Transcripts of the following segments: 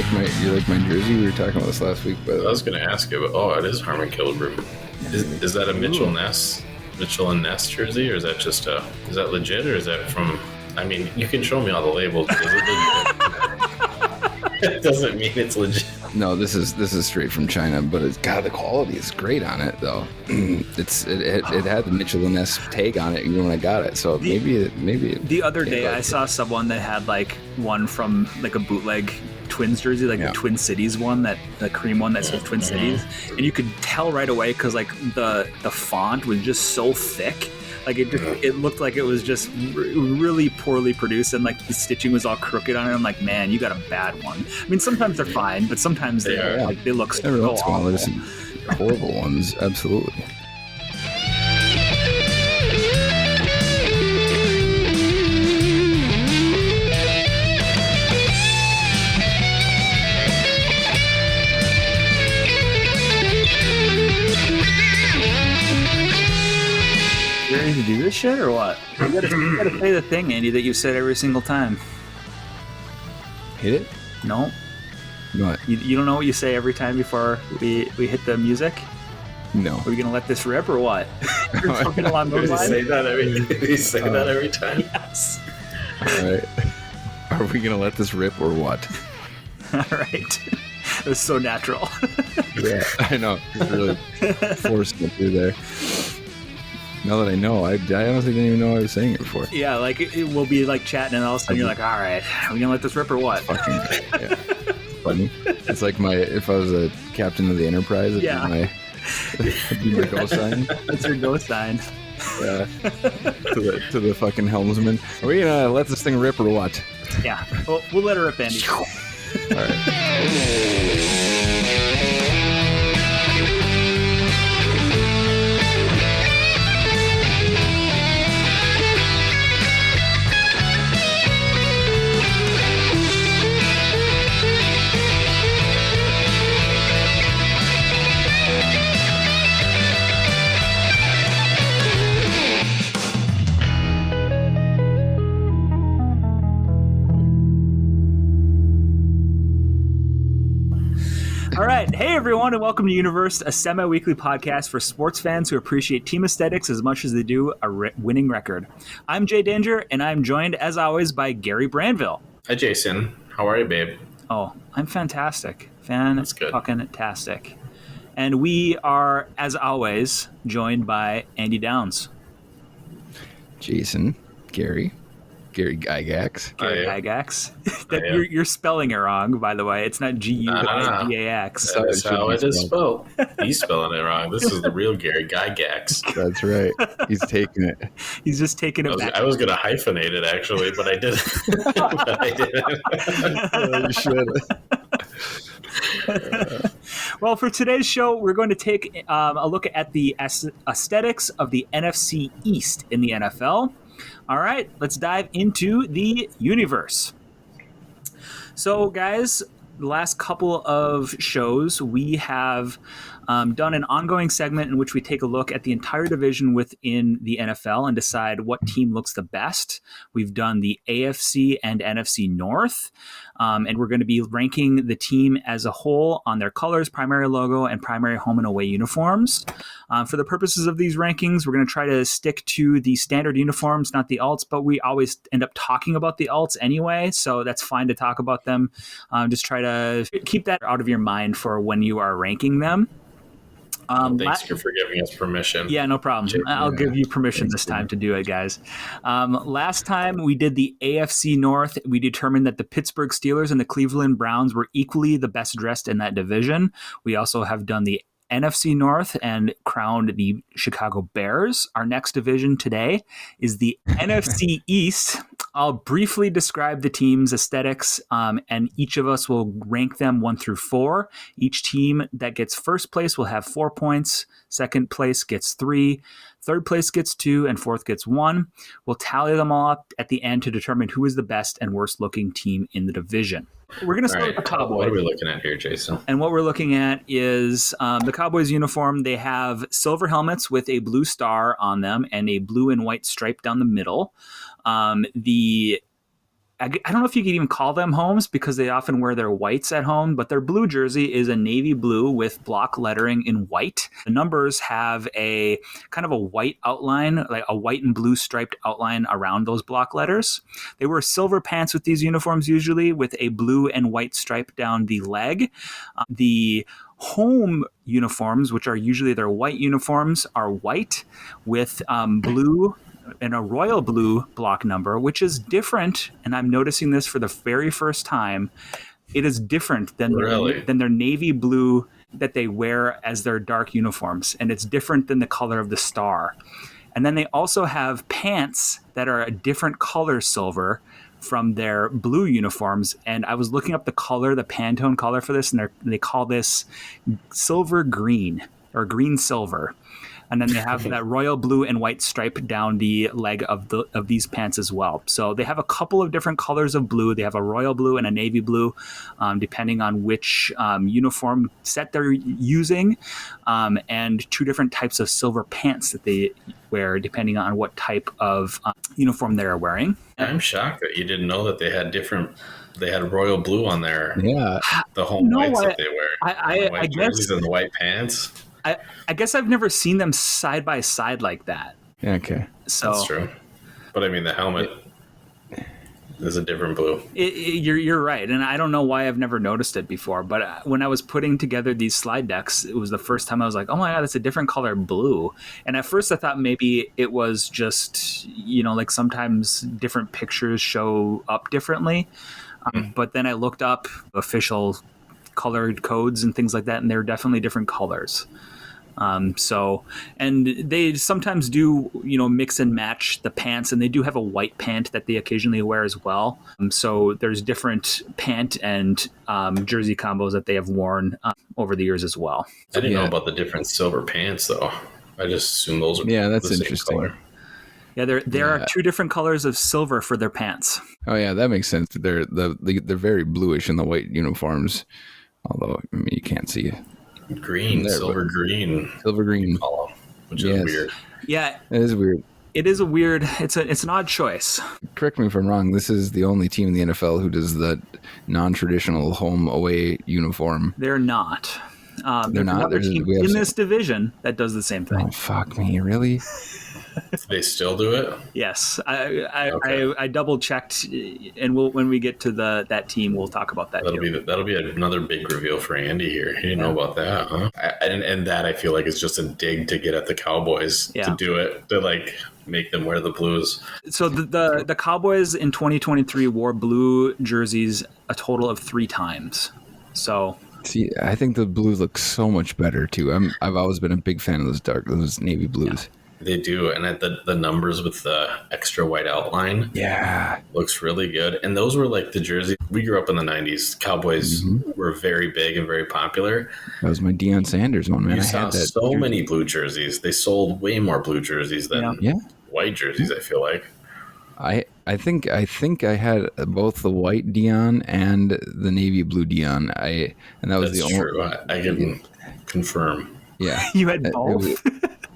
like my jersey? We were talking about this last week, but I was going to ask you, but it is Harmon Killebrew. Is that a Mitchell and Ness jersey, or is that just is that legit, or is that from? I mean, you can show me all the labels. But is it legit? It doesn't mean it's legit. No, this is straight from China, but the quality is great on it though. It had the Mitchell and Ness tag on it even when I got it, so maybe the other day I saw someone that had like one from like a bootleg Twins jersey, like the Twin Cities one, that the cream one that says Twin Cities, and you could tell right away because like the font was just so thick. Like it looked like it was just really poorly produced, and like the stitching was all crooked on it. I'm like, man, you got a bad one. I mean, sometimes they're fine, but sometimes they look so awful. There's some horrible ones, absolutely. Ready to do this shit or what? You gotta say the thing, Andy, that you've said every single time. Hit it? No. What? You don't know what you say every time before we hit the music? No. Are we gonna let this rip or what? Something along those lines? Did you say that every time? Yes. All right. Are we gonna let this rip or what? All right. It was so natural. Yeah, I know. It's really forced it through there. Now that I know, I honestly didn't even know I was saying it before. Yeah, like we'll be like chatting, and all of a sudden you're like, "All right, are we gonna let this rip or what?" Fucking yeah. Funny. It's like if I was a captain of the Enterprise, it'd be my go sign. That's your go sign. Yeah. to the fucking helmsman. Are we gonna let this thing rip or what? Yeah. Well, we'll let her rip, Andy. All right. All right. Hey, everyone, and welcome to Uni-Versed, a semi-weekly podcast for sports fans who appreciate team aesthetics as much as they do a winning record. I'm Jay Danger, and I'm joined, as always, by Gary Brandville. Hi, Jason. How are you, babe? Oh, I'm fantastic. That's good. Fucking-tastic. And we are, as always, joined by Andy Downs. Jason, Gary Gygax. Gary Gygax. You're spelling it wrong, by the way. It's not G-U-I-G-A-X. That's how it is spelled. He's spelling it wrong. This is the real Gary Gygax. That's right. He's taking it. He's just taking it back. I was going to hyphenate it, actually, but I didn't. You should. Well, for today's show, we're going to take a look at the aesthetics of the NFC East in the NFL. All right, let's dive into the universe. So, guys, the last couple of shows, we have done an ongoing segment in which we take a look at the entire division within the NFL and decide what team looks the best. We've done the AFC and NFC North, and we're going to be ranking the team as a whole on their colors, primary logo, and primary home and away uniforms. For the purposes of these rankings, we're going to try to stick to the standard uniforms, not the alts, but we always end up talking about the alts anyway, so that's fine to talk about them. Just try to keep that out of your mind for when you are ranking them. Thanks for giving us permission. Yeah, no problem. I'll give you permission this time to do it, guys. Last time we did the AFC North, we determined that the Pittsburgh Steelers and the Cleveland Browns were equally the best dressed in that division. We also have done the NFC North and crowned the Chicago Bears. Our next division today is the NFC East. I'll briefly describe the team's aesthetics, and each of us will rank them 1 through 4. Each team that gets first place will have 4 points. Second place gets 3. Third place gets 2, and fourth gets 1. We'll tally them all up at the end to determine who is the best and worst looking team in the division. We're going to start with the Cowboys. What are we looking at here, Jason? And what we're looking at is the Cowboys uniform. They have silver helmets with a blue star on them and a blue and white stripe down the middle. The I don't know if you could even call them homes because they often wear their whites at home, but their blue jersey is a navy blue with block lettering in white. The numbers have a kind of a white outline, like a white and blue striped outline around those block letters. They wear silver pants with these uniforms usually with a blue and white stripe down the leg. The home uniforms, which are usually their white uniforms, are white with blue and a royal blue block number, which is different. And I'm noticing this for the very first time. It is different than their navy blue that they wear as their dark uniforms. And it's different than the color of the star. And then they also have pants that are a different color silver from their blue uniforms. And I was looking up the color, the Pantone color for this, and they call this silver green or green silver. And then they have that royal blue and white stripe down the leg of these pants as well. So they have a couple of different colors of blue. They have a royal blue and a navy blue, depending on which uniform set they're using, and two different types of silver pants that they wear, depending on what type of uniform they're wearing. I'm shocked that you didn't know that they had royal blue on there. Yeah, the home whites that they wear. I guess jerseys and the white pants. I guess I've never seen them side by side like that. Yeah, okay. So that's true. But I mean, the helmet is a different blue. You're right, and I don't know why I've never noticed it before. But when I was putting together these slide decks, it was the first time I was like, "Oh my god, it's a different color blue." And at first, I thought maybe it was just like sometimes different pictures show up differently. But then I looked up official colored codes and things like that, and they're definitely different colors. And they sometimes do, mix and match the pants, and they do have a white pant that they occasionally wear as well. So there's different pant and jersey combos that they have worn over the years as well. I didn't know about the different silver pants, though. I just assumed those were that's the interesting. Same color. Yeah, there are two different colors of silver for their pants. Oh yeah, that makes sense. They're very bluish in the white uniforms, although you can't see green, silver green, column, which is weird. Yeah, it is weird. It is a weird. It's an odd choice. Correct me if I'm wrong. This is the only team in the NFL who does the non-traditional home away uniform. They're not. They're not. There's another team in this division that does the same thing. Oh fuck me, really? They still do it? Yes, I double checked, and when we get to that team, we'll talk about that. That'll be another big reveal for Andy here. He didn't know about that, huh? And that I feel like is just a dig to get at the Cowboys to do it, to make them wear the blues. So the Cowboys in 2023 wore blue jerseys a total of 3 times. So. See, I think the blues look so much better too. I've always been a big fan of those navy blues. Yeah. They do, and at the numbers with the extra white outline, looks really good. And those were like the jersey. We grew up in the 90s. Cowboys were very big and very popular. That was my Deion Sanders one, man. You saw so many blue jerseys. They sold way more blue jerseys than white jerseys, I feel like. I think I had both the white Deion and the navy blue Deion. And that was That's true. I can confirm. Yeah, you had both.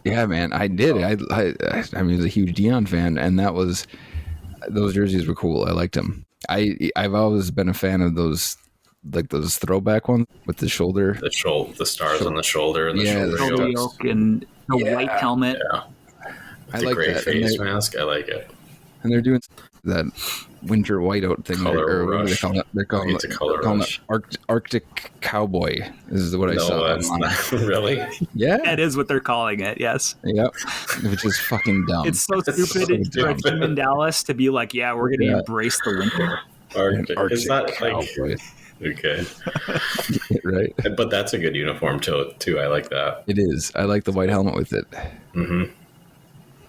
Yeah, man, I did. I was a huge Deion fan, and those jerseys were cool. I liked them. I've always been a fan of those throwback ones with the shoulder, the stars on the shoulder, and the shoulder yoke and the white helmet. Yeah, I like gray that. face mask. I like it. And they're doing that winter whiteout thing, or what do they call it? They're calling it Arctic Cowboy. This is what I saw. That's not really. Yeah, that is what they're calling it. Yes. Yep. Which is fucking dumb. It's so stupid for a team in Dallas to be like, "Yeah, we're going to embrace the winter." Arctic. Is that Cowboy. Okay. Right. But that's a good uniform too. I like that. It is. I like the white helmet with it. Mm-hmm.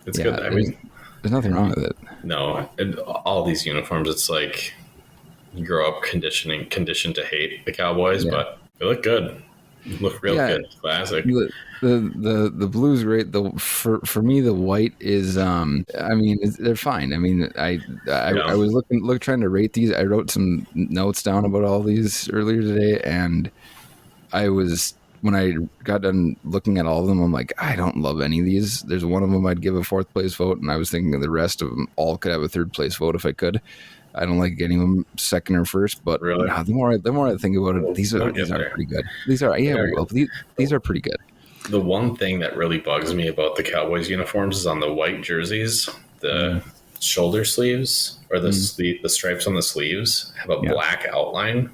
It's good. I mean, there's nothing wrong with it. No, and all these uniforms, it's like you grow up conditioned to hate the Cowboys, but they look good. They look real good. Classic. The blues, right? For me, the white is. They're fine. I mean, I was trying to rate these. I wrote some notes down about all these earlier today, and when I got done looking at all of them, I'm like, I don't love any of these. There's one of them I'd give a 4th place vote, and I was thinking the rest of them all could have a 3rd place vote if I could. I don't like getting them second or first, but Really? the more I think about it, these are pretty good. These are these are pretty good. The one thing that really bugs me about the Cowboys uniforms is on the white jerseys, the shoulder sleeves or the stripes on the sleeves have a black outline.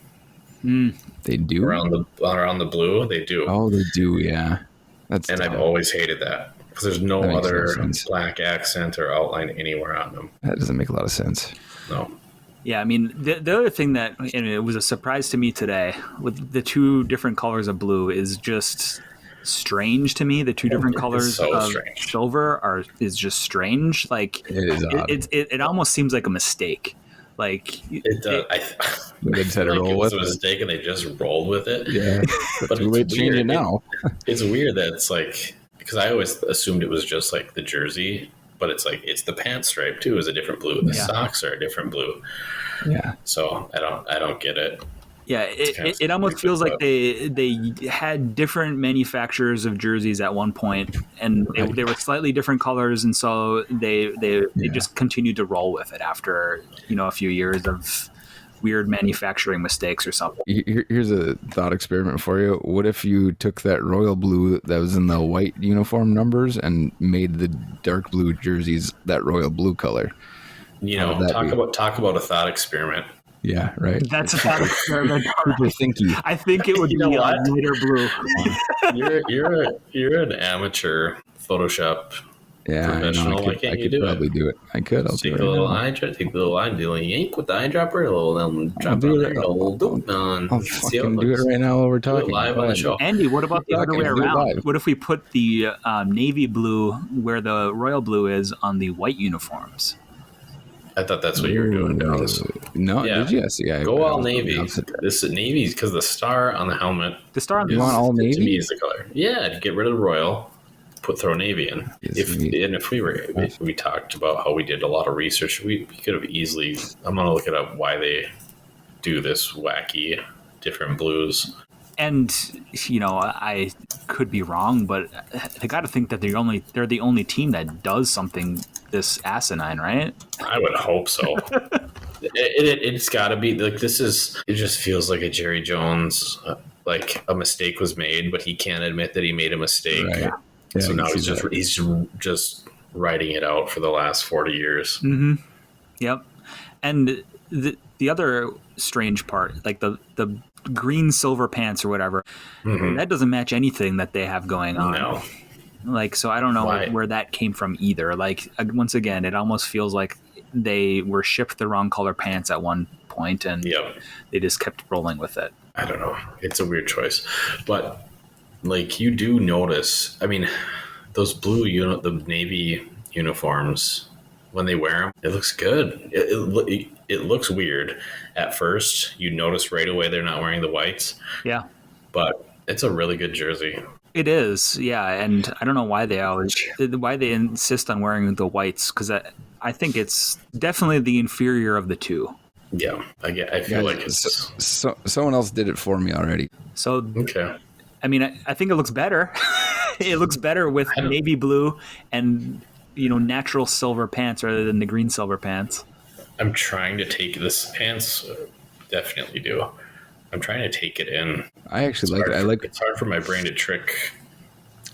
They do around the blue. They do. Oh, they do. Yeah, I've always hated that because there's no other black accent or outline anywhere on them. That doesn't make a lot of sense. No. Yeah, I mean, the other thing that, and it was a surprise to me today, with the two different colors of blue is just strange to me. The two different colors of silver is just strange. Like, it is odd. It almost seems like a mistake. Like, it does. They just had to roll with it. It was a mistake and they just rolled with it. Yeah, but too late to change it now. It's weird that it's like, because I always assumed it was just like the jersey, but it's like it's the pants stripe too is a different blue. The socks are a different blue. Yeah. So I don't get it. Yeah, it almost feels like they had different manufacturers of jerseys at one point, and they were slightly different colors, and so they just continued to roll with it after a few years of weird manufacturing mistakes or something. Here's a thought experiment for you. What if you took that royal blue that was in the white uniform numbers and made the dark blue jerseys that royal blue color? Talk about a thought experiment. Yeah, right. That's a thought experiment. Super thinky. I think it would be lighter blue. You're an amateur Photoshop professional. Why can't you do it? Probably do it. I could. I'll take do a it little eye do a yank with the eyedropper. Drop it I'll fucking do it right now while we're talking. Live on the show. Andy, what about the other way around? What if we put the navy blue where the royal blue is on the white uniforms? I thought that's what you were doing, Dallas. No, did you? Yeah, go all navy. This navy because the star on the helmet. The star on you want all navy? To me is the color. Yeah, to get rid of the royal, throw navy in. If we talked about how we did a lot of research, we could have easily. I'm gonna look it up why they do this wacky different blues. And I could be wrong, but I got to think that they're the only team that does something this asinine, right? I would hope so. It's got to be like this is. It just feels like a Jerry Jones, like a mistake was made, but he can't admit that he made a mistake. Right. Yeah, so now he's just writing it out for the last 40 years. Mm-hmm. Yep. And the other strange part, like the green silver pants or whatever, that doesn't match anything that they have going on. No. Like, so I don't know where that came from either. Like, once again, it almost feels like they were shipped the wrong color pants at one point and they just kept rolling with it. I don't know. It's a weird choice. But, like, you do notice, I mean, those blue, the navy uniforms, when they wear them, it looks good. It looks weird at first. You notice right away they're not wearing the whites. Yeah. But it's a really good jersey. It is, yeah. And I don't know why they insist on wearing the whites, because I think it's definitely the inferior of the two. Yeah, I feel like it's... someone else did it for me already. So, okay. I mean, I think it looks better. It looks better with navy blue and... natural silver pants rather than the green silver pants. I'm trying to take this pants. Definitely do. I'm trying to take it in. I actually It's hard for my brain to trick.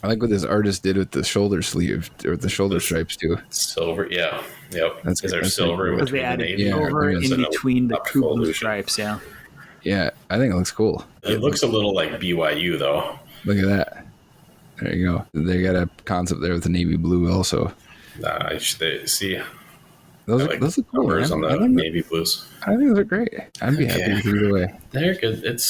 I like what this artist did with the shoulder sleeve or the shoulder stripes too. Silver, yeah, yep. That's silver in between the navy. Silver in between the two blue stripes. Yeah. Yeah, I think it looks cool. It looks a little like BYU though. Look at that. There you go. They got a concept there with the navy blue also. See, those look cool. On the navy blues. I think those are great. I'd be happy with either way. They're good.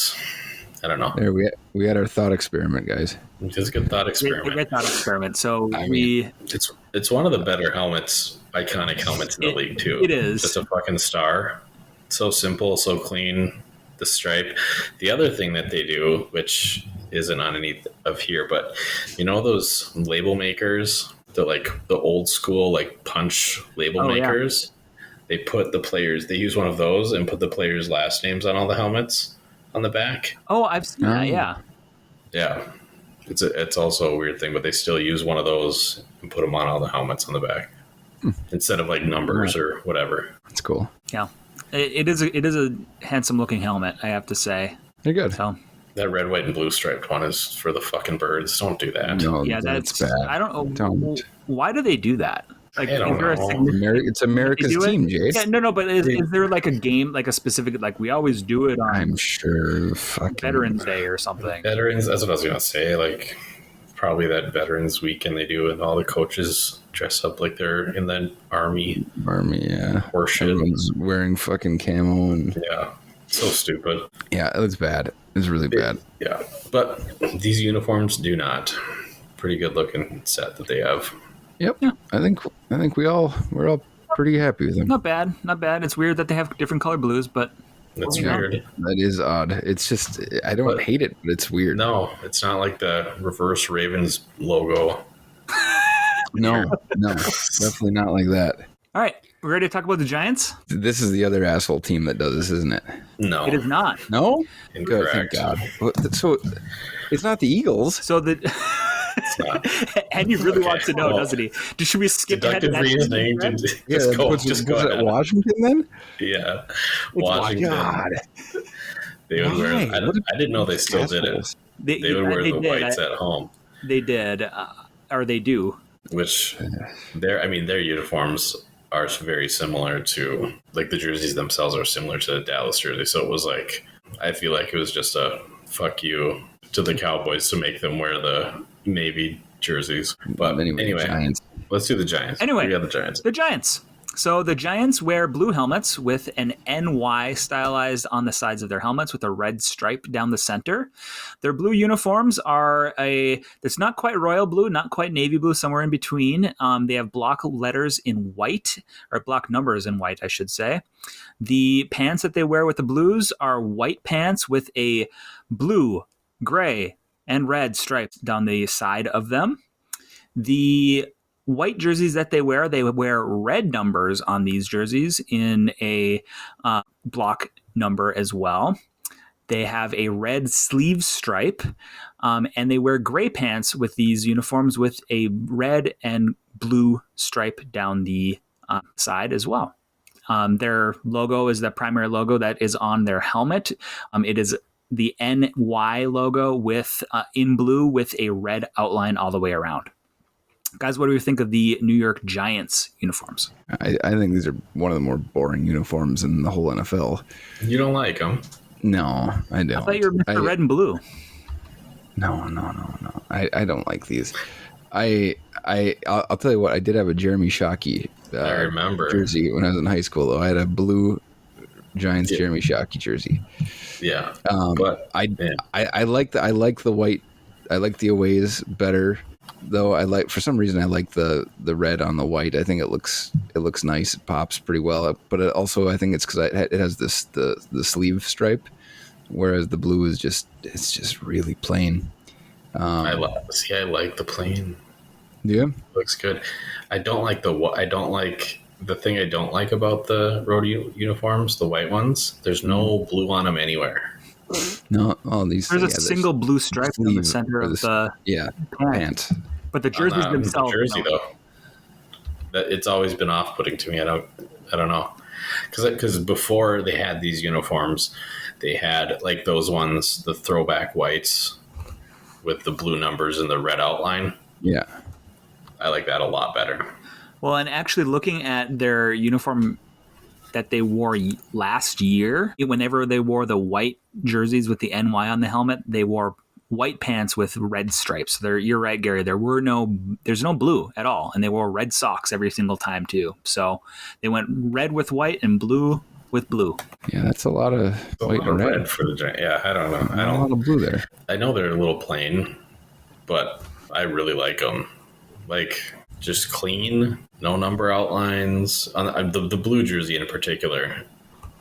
I don't know. There we had our thought experiment, guys. It's a good thought experiment. Great thought experiment. So it's one of the better iconic helmets in the league too. It is just a fucking star. So simple, so clean. The stripe. The other thing that they do, which isn't underneath of here, but those label makers. The old school punch label makers, they put the players. They use one of those and put the players' last names on all the helmets on the back. Oh, I've seen that. Yeah, yeah. It's also a weird thing, but they still use one of those and put them on all the helmets on the back instead of numbers or whatever. That's cool. Yeah. It is a handsome looking helmet, I have to say. They're good. So That red, white, and blue striped one is for the fucking birds. Don't do that. No, yeah, that's that's bad. I don't know Don't. why do they do that. Like, I don't is there a know. significant It's America's they do it? team, Jade. Yeah, no, but is there like a game, like a specific, like we always do it on I'm sure. Fucking Veterans Day or something? Veterans, that's what I was going to say. Like, probably that Veterans Weekend they do, and all the coaches dress up like they're in the army. Yeah. Horseshit. Everyone's wearing fucking camo and Yeah. So stupid. yeah, it was bad. It's really bad. Yeah. But these uniforms do not. Pretty good looking set that they have. Yep. Yeah. I think we're all pretty happy with them. Not bad. It's weird that they have different color blues, but That's Yeah. weird. That is odd. It's just I don't hate it, but it's weird. No, it's not like the reverse Ravens logo. No, definitely not like that. all right, we're ready to talk about the Giants. This is the other asshole team that does this, isn't it? No. It is not. No? Good, Incorrect. thank God. So it's not the Eagles. So the It's not. and he really Okay, wants to know, well, doesn't he? Should we skip ahead to Deductive that? reasoning. Yeah, Just go. was it ahead. Washington then? Yeah. It's Washington. God. They would wear. Why? I didn't know they still did it. Assholes. They would wear the whites at home, They did, or they do. which their uniforms are very similar to, like, the jerseys themselves are similar to the Dallas jersey. So it was like, I feel like it was just a fuck you to the Cowboys to make them wear the navy jerseys. But anyway, Giants. let's do the Giants. Anyway. We got the Giants. The Giants. So the Giants wear blue helmets with an NY stylized on the sides of their helmets with a red stripe down the center. Their blue uniforms are it's not quite royal blue, not quite navy blue, somewhere in between. They have block letters in white, or block numbers in white, I should say. The pants that they wear with the blues are white pants with a blue, gray, and red stripe down the side of them. The white jerseys that they wear red numbers on these jerseys in a block number as well. They have a red sleeve stripe, and they wear gray pants with these uniforms with a red and blue stripe down the side as well. Their logo is the primary logo that is on their helmet. It is the NY logo with in blue with a red outline all the way around. Guys, what do you think of the New York Giants uniforms? I think these are one of the more boring uniforms in the whole NFL. You don't like them? No, I don't. I thought you were Mr. Red and Blue. No. I don't like these. I'll tell you what. I did have a Jeremy Shockey I remember. jersey when I was in high school. Though I had a blue Giants Jeremy Shockey jersey. Yeah, but I like the white. I like the aways better. Though for some reason I like the red on the white. I think it looks nice. It pops pretty well. But also I think it's because it has the sleeve stripe, whereas the blue is just really plain. I like the plain. Yeah, Looks good. I don't like the thing I don't like about the road uniforms, the white ones. There's no blue on them anywhere. no, all these. There's a single blue stripe in the center of the pant. But the jerseys themselves. The jersey though, it's always been off-putting to me. I don't know, because before they had these uniforms, they had like those ones, the throwback whites with the blue numbers and the red outline. Yeah, I like that a lot better. Well, and actually looking at their uniform that they wore last year, whenever they wore the white jerseys with the NY on the helmet, they wore white pants with red stripes. You're right, Gary. There's no blue at all, and they wore red socks every single time too. So they went red with white and blue with blue. Yeah, that's a lot of white and red for the Giants. Yeah, I don't know. A lot of blue there. I know they're a little plain, but I really like them. Like, just clean, no number outlines. On the blue jersey in particular,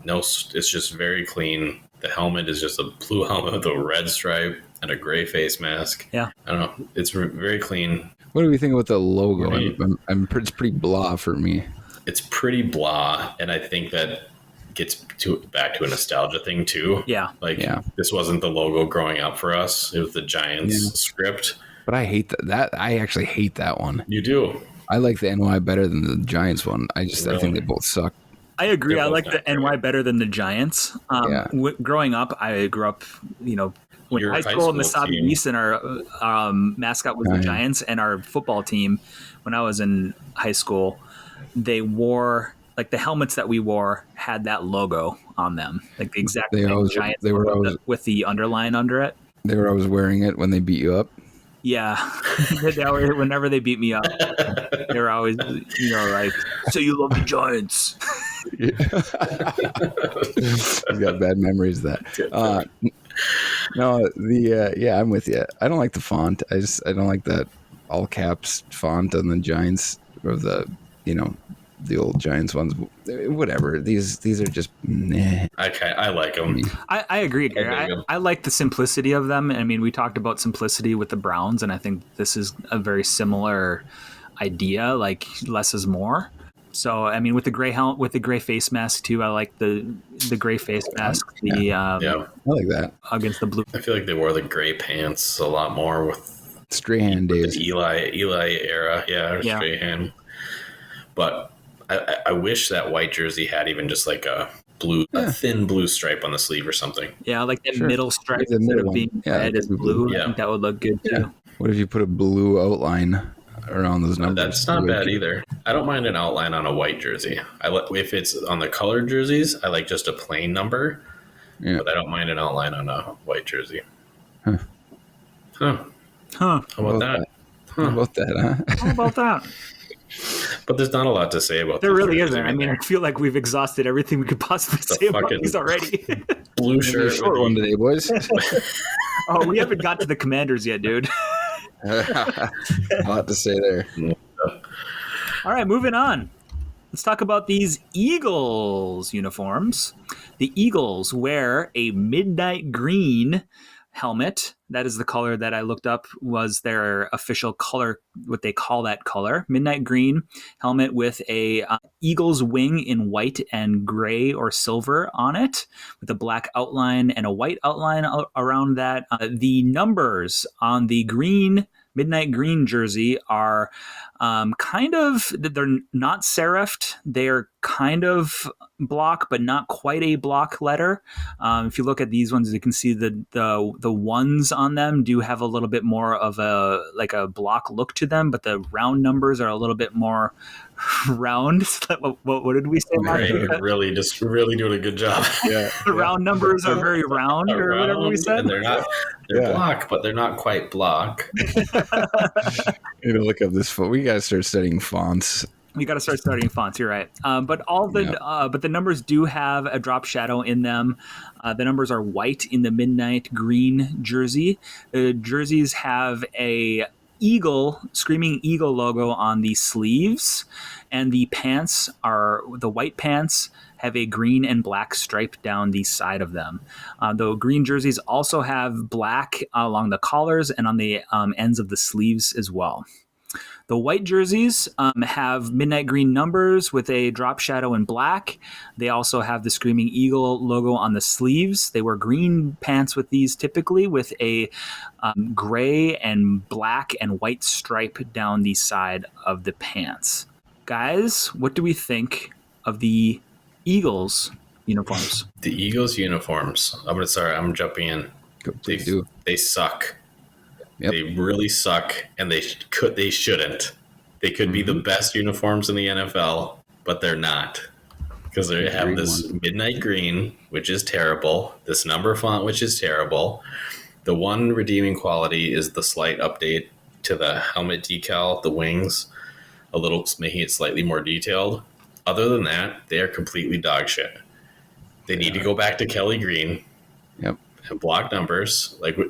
it's just very clean. The helmet is just a blue helmet with a red stripe and a gray face mask. Yeah. I don't know. It's very clean. What do we think about the logo? Right. It's pretty blah for me. It's pretty blah, and I think that gets back to a nostalgia thing too. Yeah. This wasn't the logo growing up for us. It was the Giants script. But I hate that. I actually hate that one. You do? I like the NY better than the Giants one. I think they both suck. I agree. They're I both like not the great. NY better than the Giants. Growing up, I grew up, when Your high high school in the school team. Southeast, and our mascot was the Giants, and our football team, when I was in high school, they wore, like, the helmets that we wore had that logo on them, like the exact same Giants logo with the underline under it. They were always wearing it when they beat you up. Yeah, whenever they beat me up, they were always, like, so you love the Giants. He's got bad memories of that. No, I'm with you. I don't like the font. I don't like that all caps font on the Giants, or the old Giants ones. Whatever. These are just meh. I like them. I agree, Gary. I like the simplicity of them. I mean, we talked about simplicity with the Browns, and I think this is a very similar idea, like less is more. So, I mean, with the gray helmet, with the gray face mask too, I like the gray face mask. I like that against the blue. I feel like they wore the gray pants a lot more with Strahan days, the Eli era, Strahan. But I wish that white jersey had even just like a thin blue stripe on the sleeve or something. Yeah, like that middle stripe instead of being red is blue. I think that would look good too. What if you put a blue outline around those numbers? That's not bad either. I don't mind an outline on a white jersey. If it's on the colored jerseys, I like just a plain number. Yeah. But I don't mind an outline on a white jersey. Huh. How about that? How about that, huh? How about that? But there's not a lot to say about there. Really isn't. I mean, I feel like we've exhausted everything we could possibly say about these already. Blue shirt. Short one today, boys. Oh, we haven't got to the Commanders yet, dude. A lot to say there. All right, moving on. Let's talk about these Eagles uniforms. The Eagles wear a midnight green helmet. That is the color that I looked up was their official color, what they call that color. Midnight green helmet with a eagle's wing in white and gray or silver on it, with a black outline and a white outline around that. The numbers on the midnight green jersey are they're not serifed. They're kind of block, but not quite a block letter. If you look at these ones, you can see the ones on them do have a little bit more of a block look to them, but the round numbers are a little bit more round. What did we say? Really doing a good job. Yeah, the round numbers are very round, or whatever we said. And they're block, but they're not quite block. You know, look up this font. We gotta start studying fonts. We got to start studying fonts. You're right, but the numbers do have a drop shadow in them. The numbers are white in the midnight green jersey. The jerseys have a screaming eagle logo on the sleeves, and the white pants have a green and black stripe down the side of them. The green jerseys also have black along the collars and on the ends of the sleeves as well. The white jerseys have midnight green numbers with a drop shadow in black. They also have the Screaming Eagle logo on the sleeves. They wear green pants with these typically, with a gray and black and white stripe down the side of the pants. Guys, what do we think of the Eagles uniforms? The Eagles uniforms. I'm jumping in. They suck. Yep. They really suck, and they shouldn't. They could be the best uniforms in the NFL, but they're not, because they have this midnight green, which is terrible, this number font, which is terrible. The one redeeming quality is the slight update to the helmet decal, the wings, making it slightly more detailed. Other than that, they are completely dog shit. They need to go back to Kelly Green. Yep. And block numbers, like the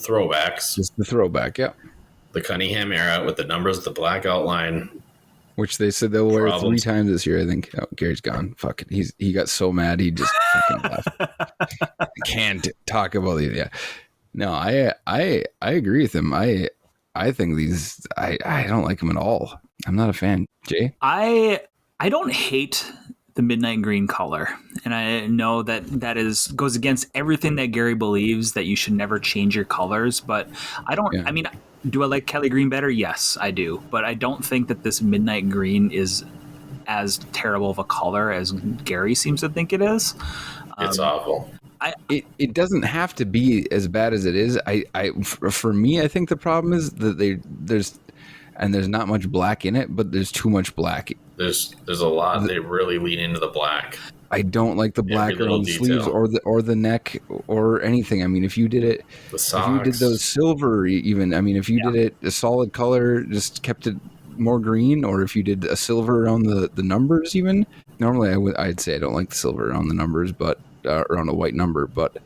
throwbacks. Just the throwback, yeah. The Cunningham era with the numbers, the black outline. Which they said they'll wear 3 times this year, I think. Oh, Gary's gone. Fuck it. He got so mad, he just fucking left. I can't talk about these. Yeah. No, I agree with him. I think these, I don't like them at all. I'm not a fan. Jay? I don't hate the midnight green color, and I know that goes against everything that Gary believes, that you should never change your colors, but I don't. I mean, do I like Kelly Green better? Yes, I do, but I don't think that this midnight green is as terrible of a color as Gary seems to think it is. It's awful. It doesn't have to be as bad as it is. For me, I think the problem is that there's not much black in it, but there's too much black. There's a lot. They really lean into the black. I don't like the black around the sleeves or the neck or anything. I mean, if you did it, if you did those silver, even. I mean, if you did it a solid color, just kept it more green, or if you did a silver around the numbers, even. Normally, I'd say I don't like the silver around the numbers, but around a white number. But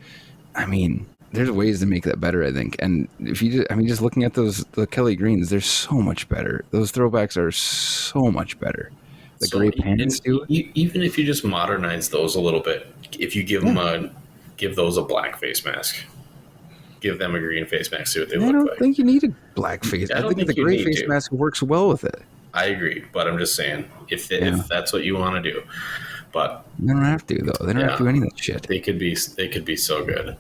I mean, there's ways to make that better, I think. And if you just looking at the Kelly greens, they're so much better. Those throwbacks are so much better. The gray pants too. Even if you just modernize those a little bit, if you give them give those a black face mask, give them a green face mask, see what they look like. I don't think you need a black face. I think the gray face mask works well with it. I agree, but I'm just saying if that's what you want to do, but they don't have to though. They don't have to do any of that shit. They could be so good,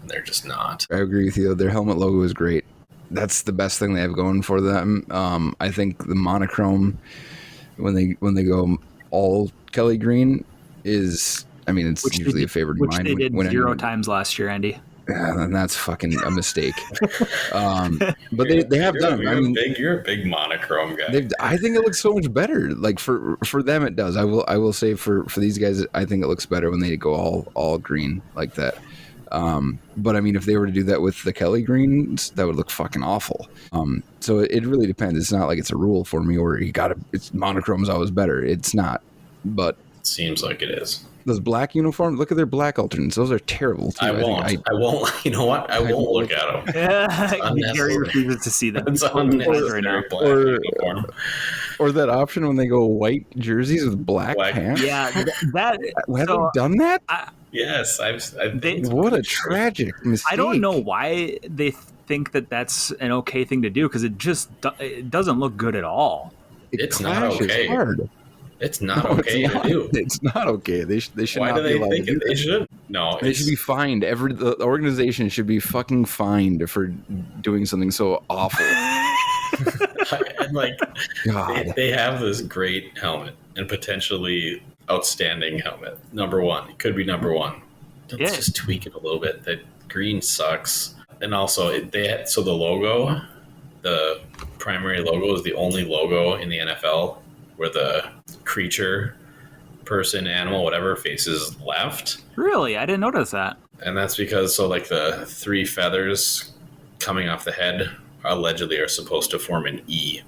and they're just not. I agree with you. Their helmet logo is great. That's the best thing they have going for them. I think the monochrome, when they go all Kelly green, is, I mean, it's usually a favorite of mine. Which they did 0 times last year, Andy. Yeah, and that's fucking a mistake. But they have done it. You're a big monochrome guy. I think it looks so much better. Like for them, it does. I will say for these guys, I think it looks better when they go all green like that. But I mean, if they were to do that with the Kelly greens, that would look fucking awful. So it really depends. It's not like it's a rule for me where it's monochrome is always better. It's not, but it seems like it is. Those black uniforms, look at their black alternates. Those are terrible too. I won't. You know what? I won't look at them. Gary refuses to see them. It's unnecessary right now. Or that option when they go white jerseys with black pants. Yeah, have they done that? Yes, what a tragic mistake. I don't know why they think that that's an okay thing to do, because it doesn't look good at all. It's not okay. Hard. It's not okay to do. It's not okay. They should Why not do be allowed they think to do they should? No, they should be fined. The organization should be fucking fined for doing something so awful. And God. They have this great helmet and potentially outstanding helmet. Number one. It could be number one. Let's just tweak it a little bit. That green sucks. And also, so the logo, the primary logo is the only logo in the NFL where the creature, person, animal, whatever, faces left. Really? I didn't notice that. And that's because, the 3 feathers coming off the head allegedly are supposed to form an E.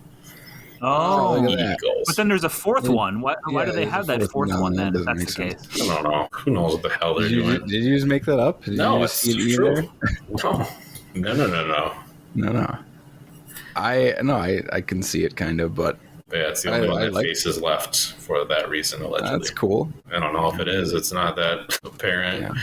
Oh, eagles. But then there's a fourth one. Why do they have that fourth one then, if that's the case? I don't know. Who knows what the hell they're doing? Did you just make that up? No, it's true. No. I can see it kind of, but yeah, it's the only one that faces left for that reason, allegedly. That's cool. I don't know if it is. It's not that apparent. Yeah.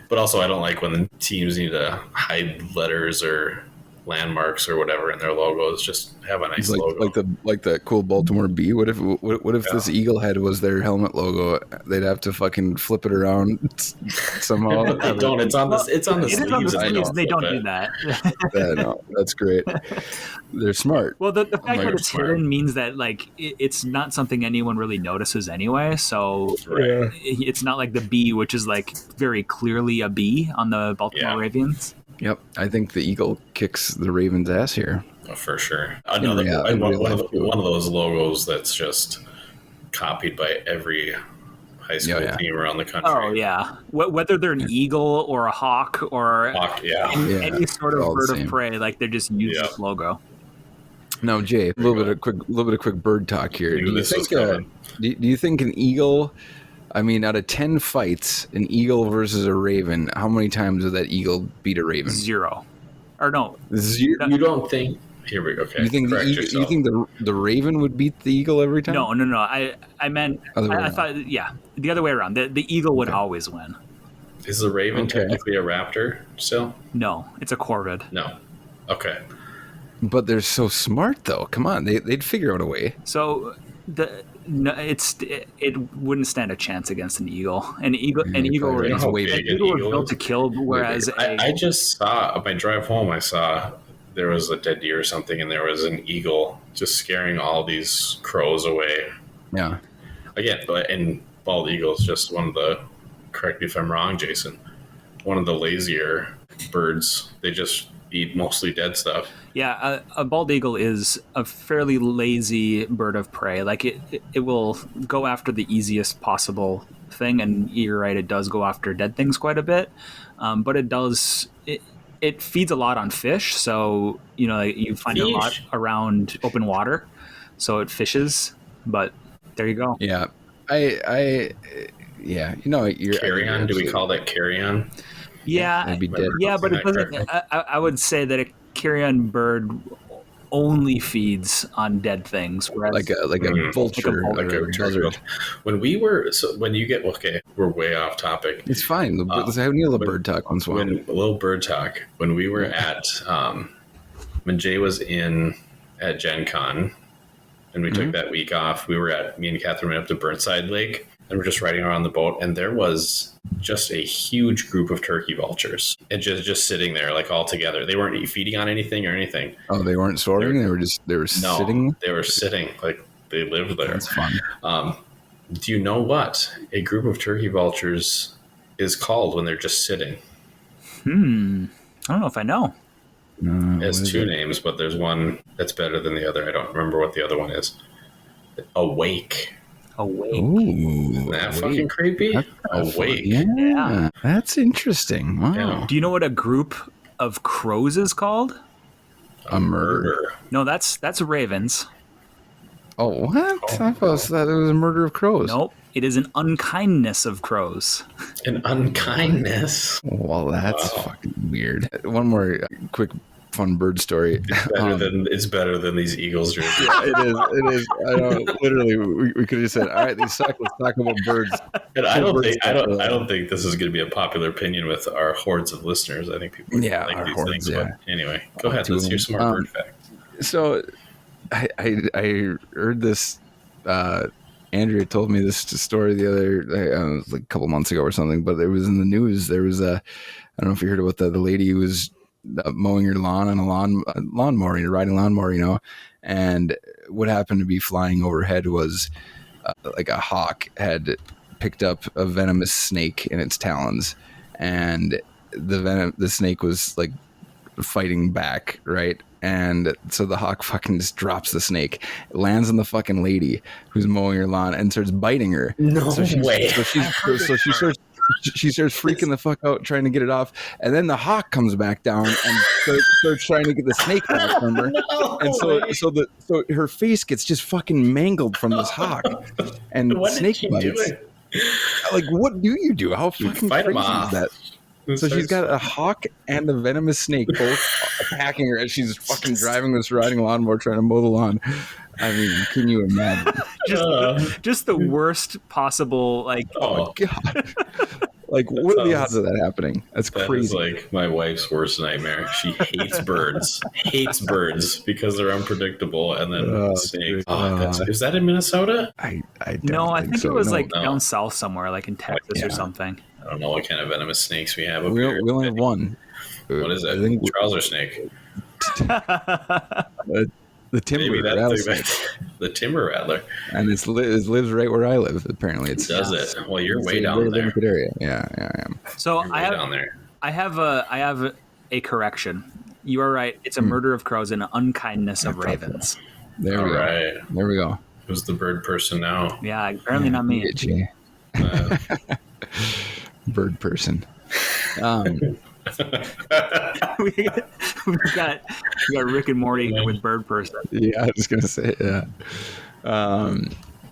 But also, I don't like when the teams need to hide letters or landmarks or whatever in their logos. Just have a nice logo. Like the cool Baltimore bee. What if this eagle head was their helmet logo? They'd have to fucking flip it around somehow. They don't. It's on the sleeves. They don't do that. Yeah, no, that's great. They're smart. Well, the fact that it's hidden means that it's not something anyone really notices anyway. So it's not like the bee, which is very clearly a bee on the Baltimore Ravens. Yep, I think the eagle kicks the Ravens' ass here. Oh, for sure. Another one of those logos that's just copied by every high school team around the country. Oh yeah, whether they're an eagle or a hawk or any sort of bird of prey, they just use this logo. Now, Jay, a little bit of quick bird talk here. Do you think an eagle? I mean, out of 10 fights, an eagle versus a raven, how many times did that eagle beat a raven? 0. Or no. 0? You don't think... Here we go. Okay. You think the raven would beat the eagle every time? No. I meant... I thought, the other way around. The eagle would always win. Is the raven technically a raptor still? No. It's a corvid. No. Okay. But they're so smart, though. Come on. They'd figure out a way. So... it wouldn't stand a chance against an eagle. An eagle is built to kill, whereas I just saw on my drive home. I saw there was a dead deer or something, and there was an eagle just scaring all these crows away. Yeah, again, and bald eagle is just one of the. Correct me if I'm wrong, Jason. One of the lazier birds. They just eat mostly dead stuff. Yeah, a bald eagle is a fairly lazy bird of prey. Like it will go after the easiest possible thing, and you're right, it does go after dead things quite a bit. But it feeds a lot on fish, so you find it a lot around open water, so it fishes. But there you go. Yeah, yeah, you're carrion. Do we call that carrion? Yeah, it'd be dead. Yeah, but it doesn't. I would say that a carrion bird only feeds on dead things, whereas like a vulture, like a buzzard. When you get we're way off topic. It's fine. Let's have a little bird talk once in a while. A little bird talk. When we were at when Jay was at Gen Con, and we took that week off, me and Catherine went up to Burnside Lake. And we're just riding around the boat, and there was just a huge group of turkey vultures, and just sitting there, like all together. They weren't feeding on anything or anything. Oh, they weren't soaring. They were sitting. They were sitting, like they lived there. That's fun. Do you know what a group of turkey vultures is called when they're just sitting? I don't know if I know. It has two names, but there's one that's better than the other. I don't remember what the other one is. Awake. Awake. Ooh, Isn't that fucking creepy? Awake. Yeah, that's interesting. Wow. Yeah. Do you know what a group of crows is called? A murder. No, that's ravens. Oh, what? I thought that it was a murder of crows. Nope. It is an unkindness of crows. An unkindness? Well, that's fucking weird. One more quick fun bird story. It's better than these Eagles jerseys. Yeah, it is. I know. Literally, we could have just said, "All right, these suck. Let's talk about birds." And I don't think this is going to be a popular opinion with our hordes of listeners. I think people like these things. Yeah. But anyway, go ahead. Let's hear some more bird facts. So, I heard this. Andrea told me this story the other like a couple months ago or something, but it was in the news. There was I don't know if you heard about the lady who was mowing your lawn on a lawnmower, riding lawnmower, and what happened to be flying overhead was like a hawk had picked up a venomous snake in its talons, and the snake was like fighting back, right? And so the hawk fucking just drops the snake, lands on the fucking lady who's mowing her lawn, and starts biting her. No way. So she starts freaking the fuck out trying to get it off, and then the hawk comes back down and starts trying to get the snake back from her. And so her face gets just fucking mangled from this hawk and snake bites. Like, what do you do? How fucking crazy is that? So she's got a hawk and a venomous snake both attacking her as she's fucking driving this riding lawnmower trying to mow the lawn. I mean, can you imagine? Just the worst possible, like... Oh, God. Like, what are the odds of that happening? That's crazy. That is like my wife's worst nightmare. She hates birds. Hates birds because they're unpredictable. And then snakes. Is that in Minnesota? I think so. It was down south somewhere, like in Texas or something. I don't know what kind of venomous snakes we have. We only have one. What is it? Trouser snake. The timber rattlesnake. The timber rattler. And it lives right where I live, apparently. Does it? Well, you're way down there. Limited area. Yeah, I am. So down there. I have a correction. You are right. It's a murder of crows and an unkindness of ravens. There we go. There we go. Who's the bird person now? Yeah, apparently not me. Bird person. we got Rick and Morty with bird person. Yeah, I was gonna say Are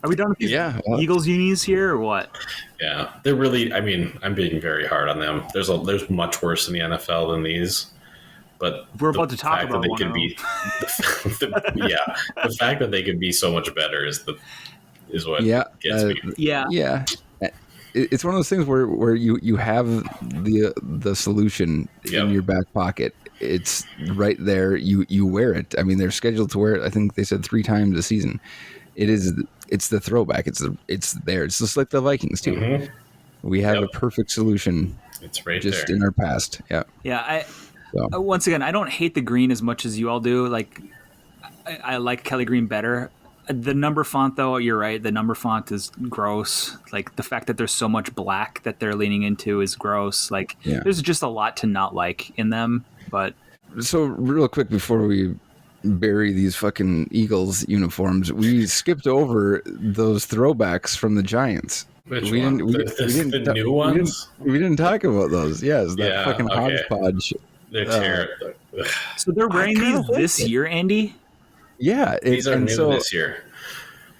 we done with these Eagles unis here or what? Yeah, they're really. I mean, I'm being very hard on them. There's much worse in the NFL than these. But we're about to talk about they could be. The fact that they could be so much better is what gets me. Yeah. It's one of those things where you have the solution in your back pocket. It's right there. You wear it. I mean, they're scheduled to wear it. I think they said 3 times a season. It's the throwback. It's there. It's just like the Vikings too. Mm-hmm. We have a perfect solution. It's right just there. In our past. Yeah. Yeah. Once again, I don't hate the green as much as you all do. Like, I like Kelly green better. The number font, though, you're right. The number font is gross. Like the fact that there's so much black that they're leaning into is gross. Like there's just a lot to not like in them. But so real quick before we bury these fucking Eagles uniforms, we skipped over those throwbacks from the Giants. Which one? The new ones? We didn't talk about those. Yes, that fucking hodgepodge. They're terrible. So they're wearing these this year, Andy? Yeah, these are new this year.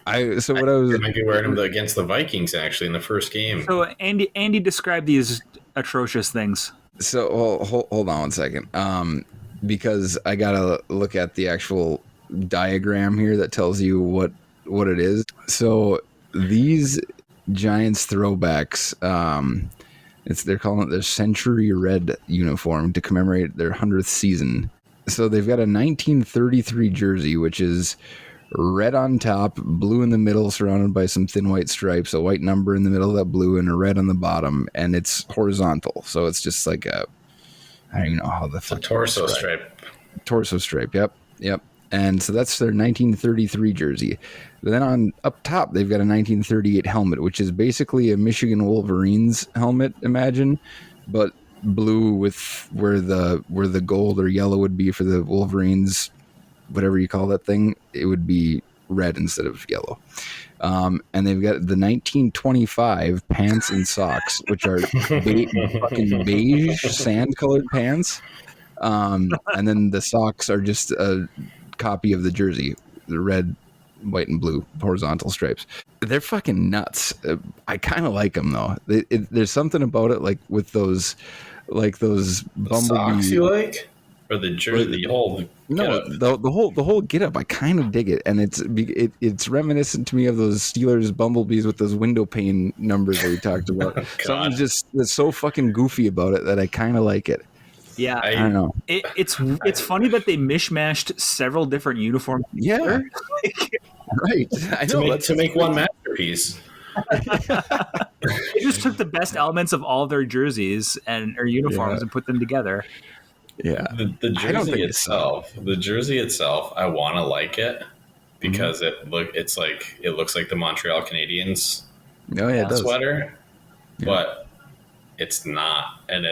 I might be wearing them against the Vikings actually in the first game. So Andy described these atrocious things. So hold on 1 second, because I gotta look at the actual diagram here that tells you what it is. So these Giants throwbacks, they're calling it their Century Red uniform to commemorate their 100th season. So they've got a 1933 jersey, which is red on top, blue in the middle, surrounded by some thin white stripes, a white number in the middle of that blue, and a red on the bottom, and it's horizontal. So it's just like I don't even know how the fuck. Torso stripe. Torso stripe. Yep. And so that's their 1933 jersey. But then on up top, they've got a 1938 helmet, which is basically a Michigan Wolverines helmet. Imagine, but blue with where the gold or yellow would be for the Wolverines, whatever you call that thing, it would be red instead of yellow. And they've got the 1925 pants and socks, which are fucking beige sand colored pants. And then the socks are just a copy of the jersey, the red, white, and blue horizontal stripes. They're fucking nuts. I kind of like them though. There's something about it, like with those bumblebees. Socks you like, or the jersey, the whole get up. I kind of dig it, and it's reminiscent to me of those Steelers bumblebees with those window pane numbers that we talked about. Something just that's so fucking goofy about it that I kind of like it. Yeah, I don't know. It's funny that they mishmashed several different uniforms. Yeah, right. I know to make one masterpiece. They just took the best elements of all their jerseys or uniforms and put them together. Yeah, the jersey itself, I want to like it because it looks like the Montreal Canadiens sweater, but it's not, and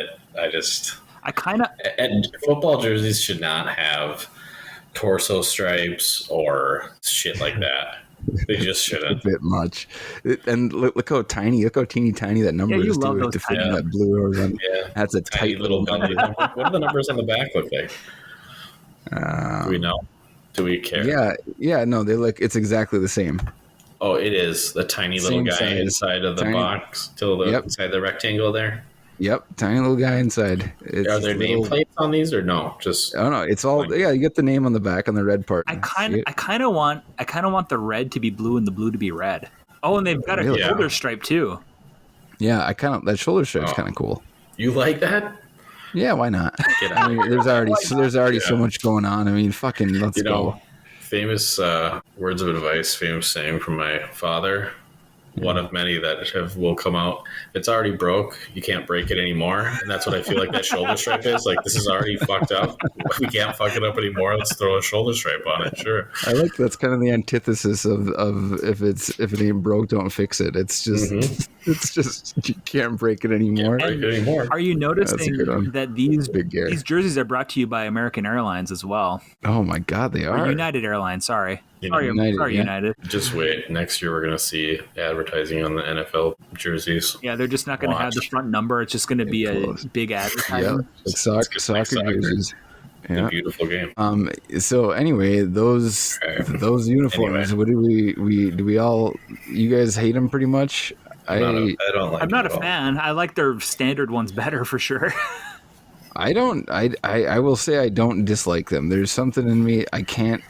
and football jerseys should not have torso stripes or shit like that. They just shouldn't. A bit much. And look how teeny tiny that number is to fit in that blue horizontal. Yeah, that's a tight little number. What do the numbers on the back look like? Do we know? Do we care? Yeah. No, it's exactly the same. Oh, it is the tiny little guy inside of the box, inside the rectangle there. Yep, tiny little guy inside. Are there nameplates on these or no? Just it's all you get the name on the back on the red part. I kind of want the red to be blue and the blue to be red. Oh, and they've got a shoulder stripe too. Yeah, that shoulder stripe's kind of cool. You like that? Yeah, why not? I mean, there's already so much going on. I mean, fucking let's go. Famous words of advice, famous saying from my father. One of many that will come out. If it's already broke, you can't break it anymore. And that's what I feel like that shoulder stripe is. Like, this is already fucked up. We can't fuck it up anymore. Let's throw a shoulder stripe on it. Sure. I like that's kind of the antithesis of if it ain't broke, don't fix it. It's just it's just you can't break it anymore. Are you noticing that these jerseys are brought to you by American Airlines as well? Oh my God, they are. Or United Airlines, sorry. United. Just wait. Next year, we're going to see advertising on the NFL jerseys. Yeah, they're just not going to have the front number. It's just going to be a big advertising. Yeah, soccer jerseys. Yeah. A beautiful game. So anyway, those uniforms. What do we all? You guys hate them pretty much. I don't like. I'm not a fan. I like their standard ones better for sure. I will say I don't dislike them. There's something in me I can't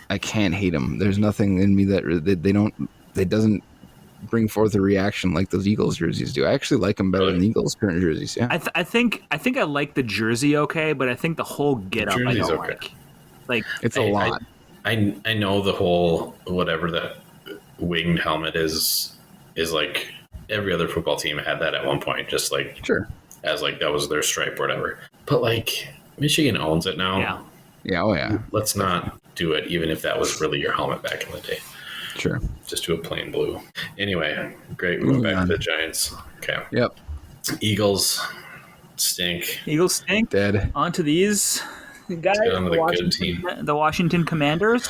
hate them. There's nothing in me that doesn't bring forth a reaction like those Eagles jerseys do. I actually like them better than the Eagles current jerseys. Yeah, I think I like the jersey okay, but I think the whole get up I don't like. Like it's a lot. I know the whole whatever that winged helmet is like every other football team had that at one point. Just like sure. As like that was their stripe or whatever. But like Michigan owns it now. Yeah. Yeah. Oh yeah. Let's not do it, even if that was really your helmet back in the day. Sure. Just do a plain blue. Anyway, great. We went back to the Giants. Okay. Yep. Eagles stink. Eagles stink. Dead. On to these guys. Get on to the good team. The Washington Commanders.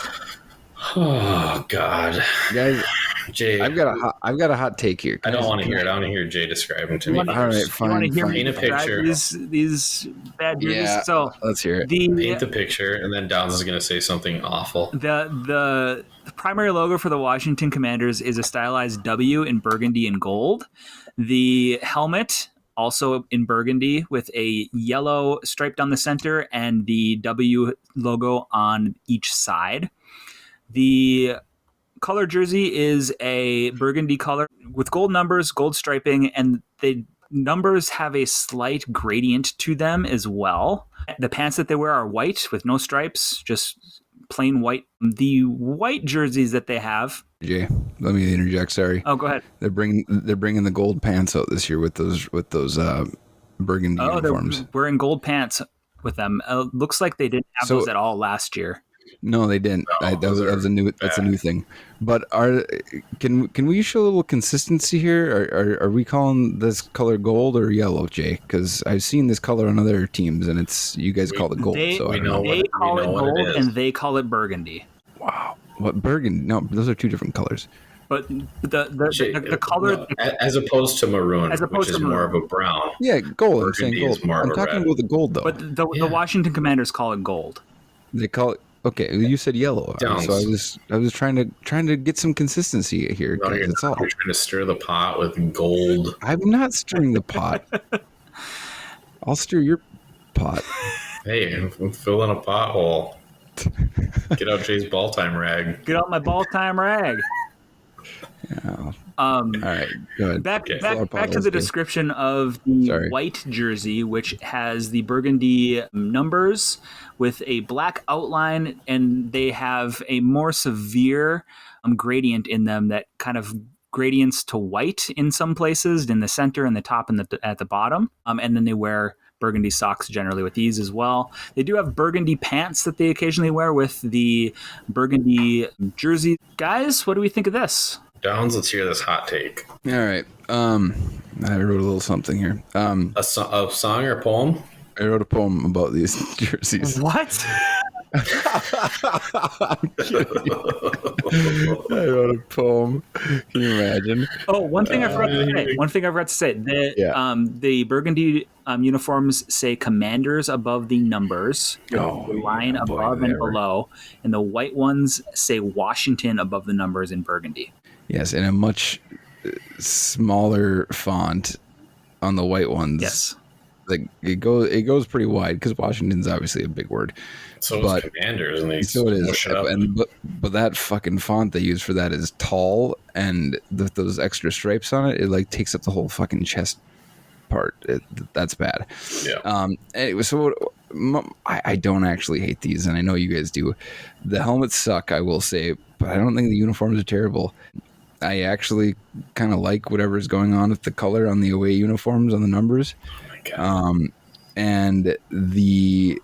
Oh God, Guys, Jay, I've got a hot take here. I don't want to hear it. I want to hear Jay describe them to me. All right, fine. You want to hear Paint me a picture. These bad jerseys? Yeah, So let's hear it. Paint the picture, and then Downs is going to say something awful. The primary logo for the Washington Commanders is a stylized W in burgundy and gold. The helmet also in burgundy with a yellow stripe down the center and the W logo on each side. The color jersey is a burgundy color with gold numbers, gold striping, and the numbers have a slight gradient to them as well. The pants that they wear are white with no stripes, just plain white. The white jerseys that they have. Jay, let me interject. Sorry. Oh, go ahead. They're bringing the gold pants out this year with those burgundy uniforms. They're wearing gold pants with them. Looks like they didn't have those at all last year. No, they didn't. That's a new thing. But can we show a little consistency here? Are we calling this color gold or yellow, Jay? Because I've seen this color on other teams, and you guys call it gold. They call it gold, and they call it burgundy. Wow, what burgundy? No, those are two different colors. But the color, as opposed to maroon, which is more of a brown. Yeah, gold. I'm saying gold. I'm talking about the gold though. But the Washington Commanders call it gold. They call it. Okay, you said yellow, Downs. so I was trying to get some consistency here. No, you're trying to stir the pot with gold. I'm not stirring the pot. I'll stir your pot. Hey, I'm filling a pothole. Get out Jay's ball time rag. Get out my ball time rag. Yeah. All right, go ahead. Back to the description of the white jersey, which has the burgundy numbers with a black outline, and they have a more severe gradient in them that kind of gradients to white in some places, in the center and the top and at the bottom. And then they wear burgundy socks generally with these as well. They do have burgundy pants that they occasionally wear with the burgundy jersey. Guys, what do we think of this? Downs, let's hear this hot take. All right. I wrote a little something here. A song or poem? I wrote a poem about these jerseys. What? I'm kidding. I wrote a poem. Can you imagine? Oh, one thing I forgot to say. The burgundy uniforms say Commanders above the numbers, above and below, and the white ones say Washington above the numbers in burgundy. Yes, and a much smaller font on the white ones. Yes. Like it goes pretty wide because Washington's obviously a big word. So is Commanders, and so it is. But that fucking font they use for that is tall, and those extra stripes on it, it like takes up the whole fucking chest part. That's bad. Yeah. Anyway, so I don't actually hate these, and I know you guys do. The helmets suck, I will say, but I don't think the uniforms are terrible. I actually kind of like whatever's going on with the color on the away uniforms on the numbers. Oh my God. And the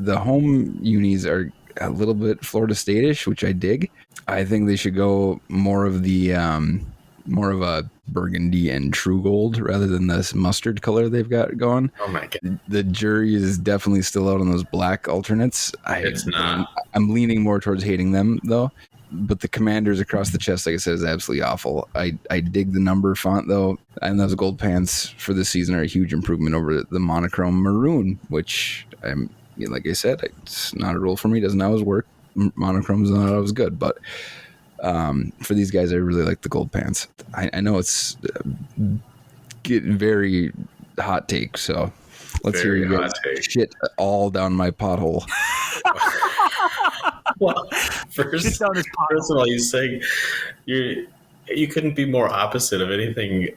home unis are a little bit Florida State-ish, which I dig. I think they should go more of a burgundy and true gold rather than this mustard color they've got going. Oh my God. The jury is definitely still out on those black alternates. It's not. I'm leaning more towards hating them though. But the Commanders across the chest, like I said, is absolutely awful. I dig the number font, though. And those gold pants for this season are a huge improvement over the monochrome maroon, which, like I said, it's not a rule for me. It doesn't always work. Monochrome's not always good. But for these guys, I really like the gold pants. I know it's getting very hot take, so let's hear you guys shit all down my pothole. Well, first of all, you saying you couldn't be more opposite of anything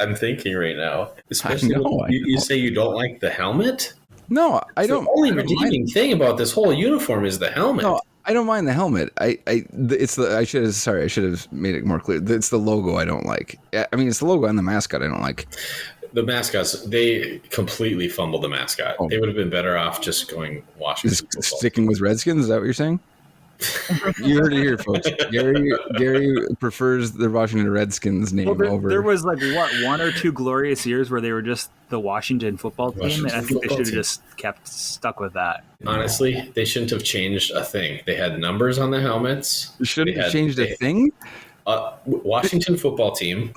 I'm thinking right now. Especially you say you don't like the helmet. No, I don't. The only redeeming thing about this whole uniform is the helmet. No, I don't mind the helmet. I should have made it more clear. It's the logo I don't like. I mean, it's the logo and the mascot I don't like. The mascots, they completely fumbled the mascot. They would have been better off just going Washington. Sticking with Redskins, is that what you're saying? You heard it here, folks. Gary prefers the Washington Redskins name over. There was like one or two glorious years where they were just the Washington football team, and I think they should have just kept stuck with that. Honestly, they shouldn't have changed a thing. They had numbers on the helmets. You shouldn't have changed a thing? Washington football team.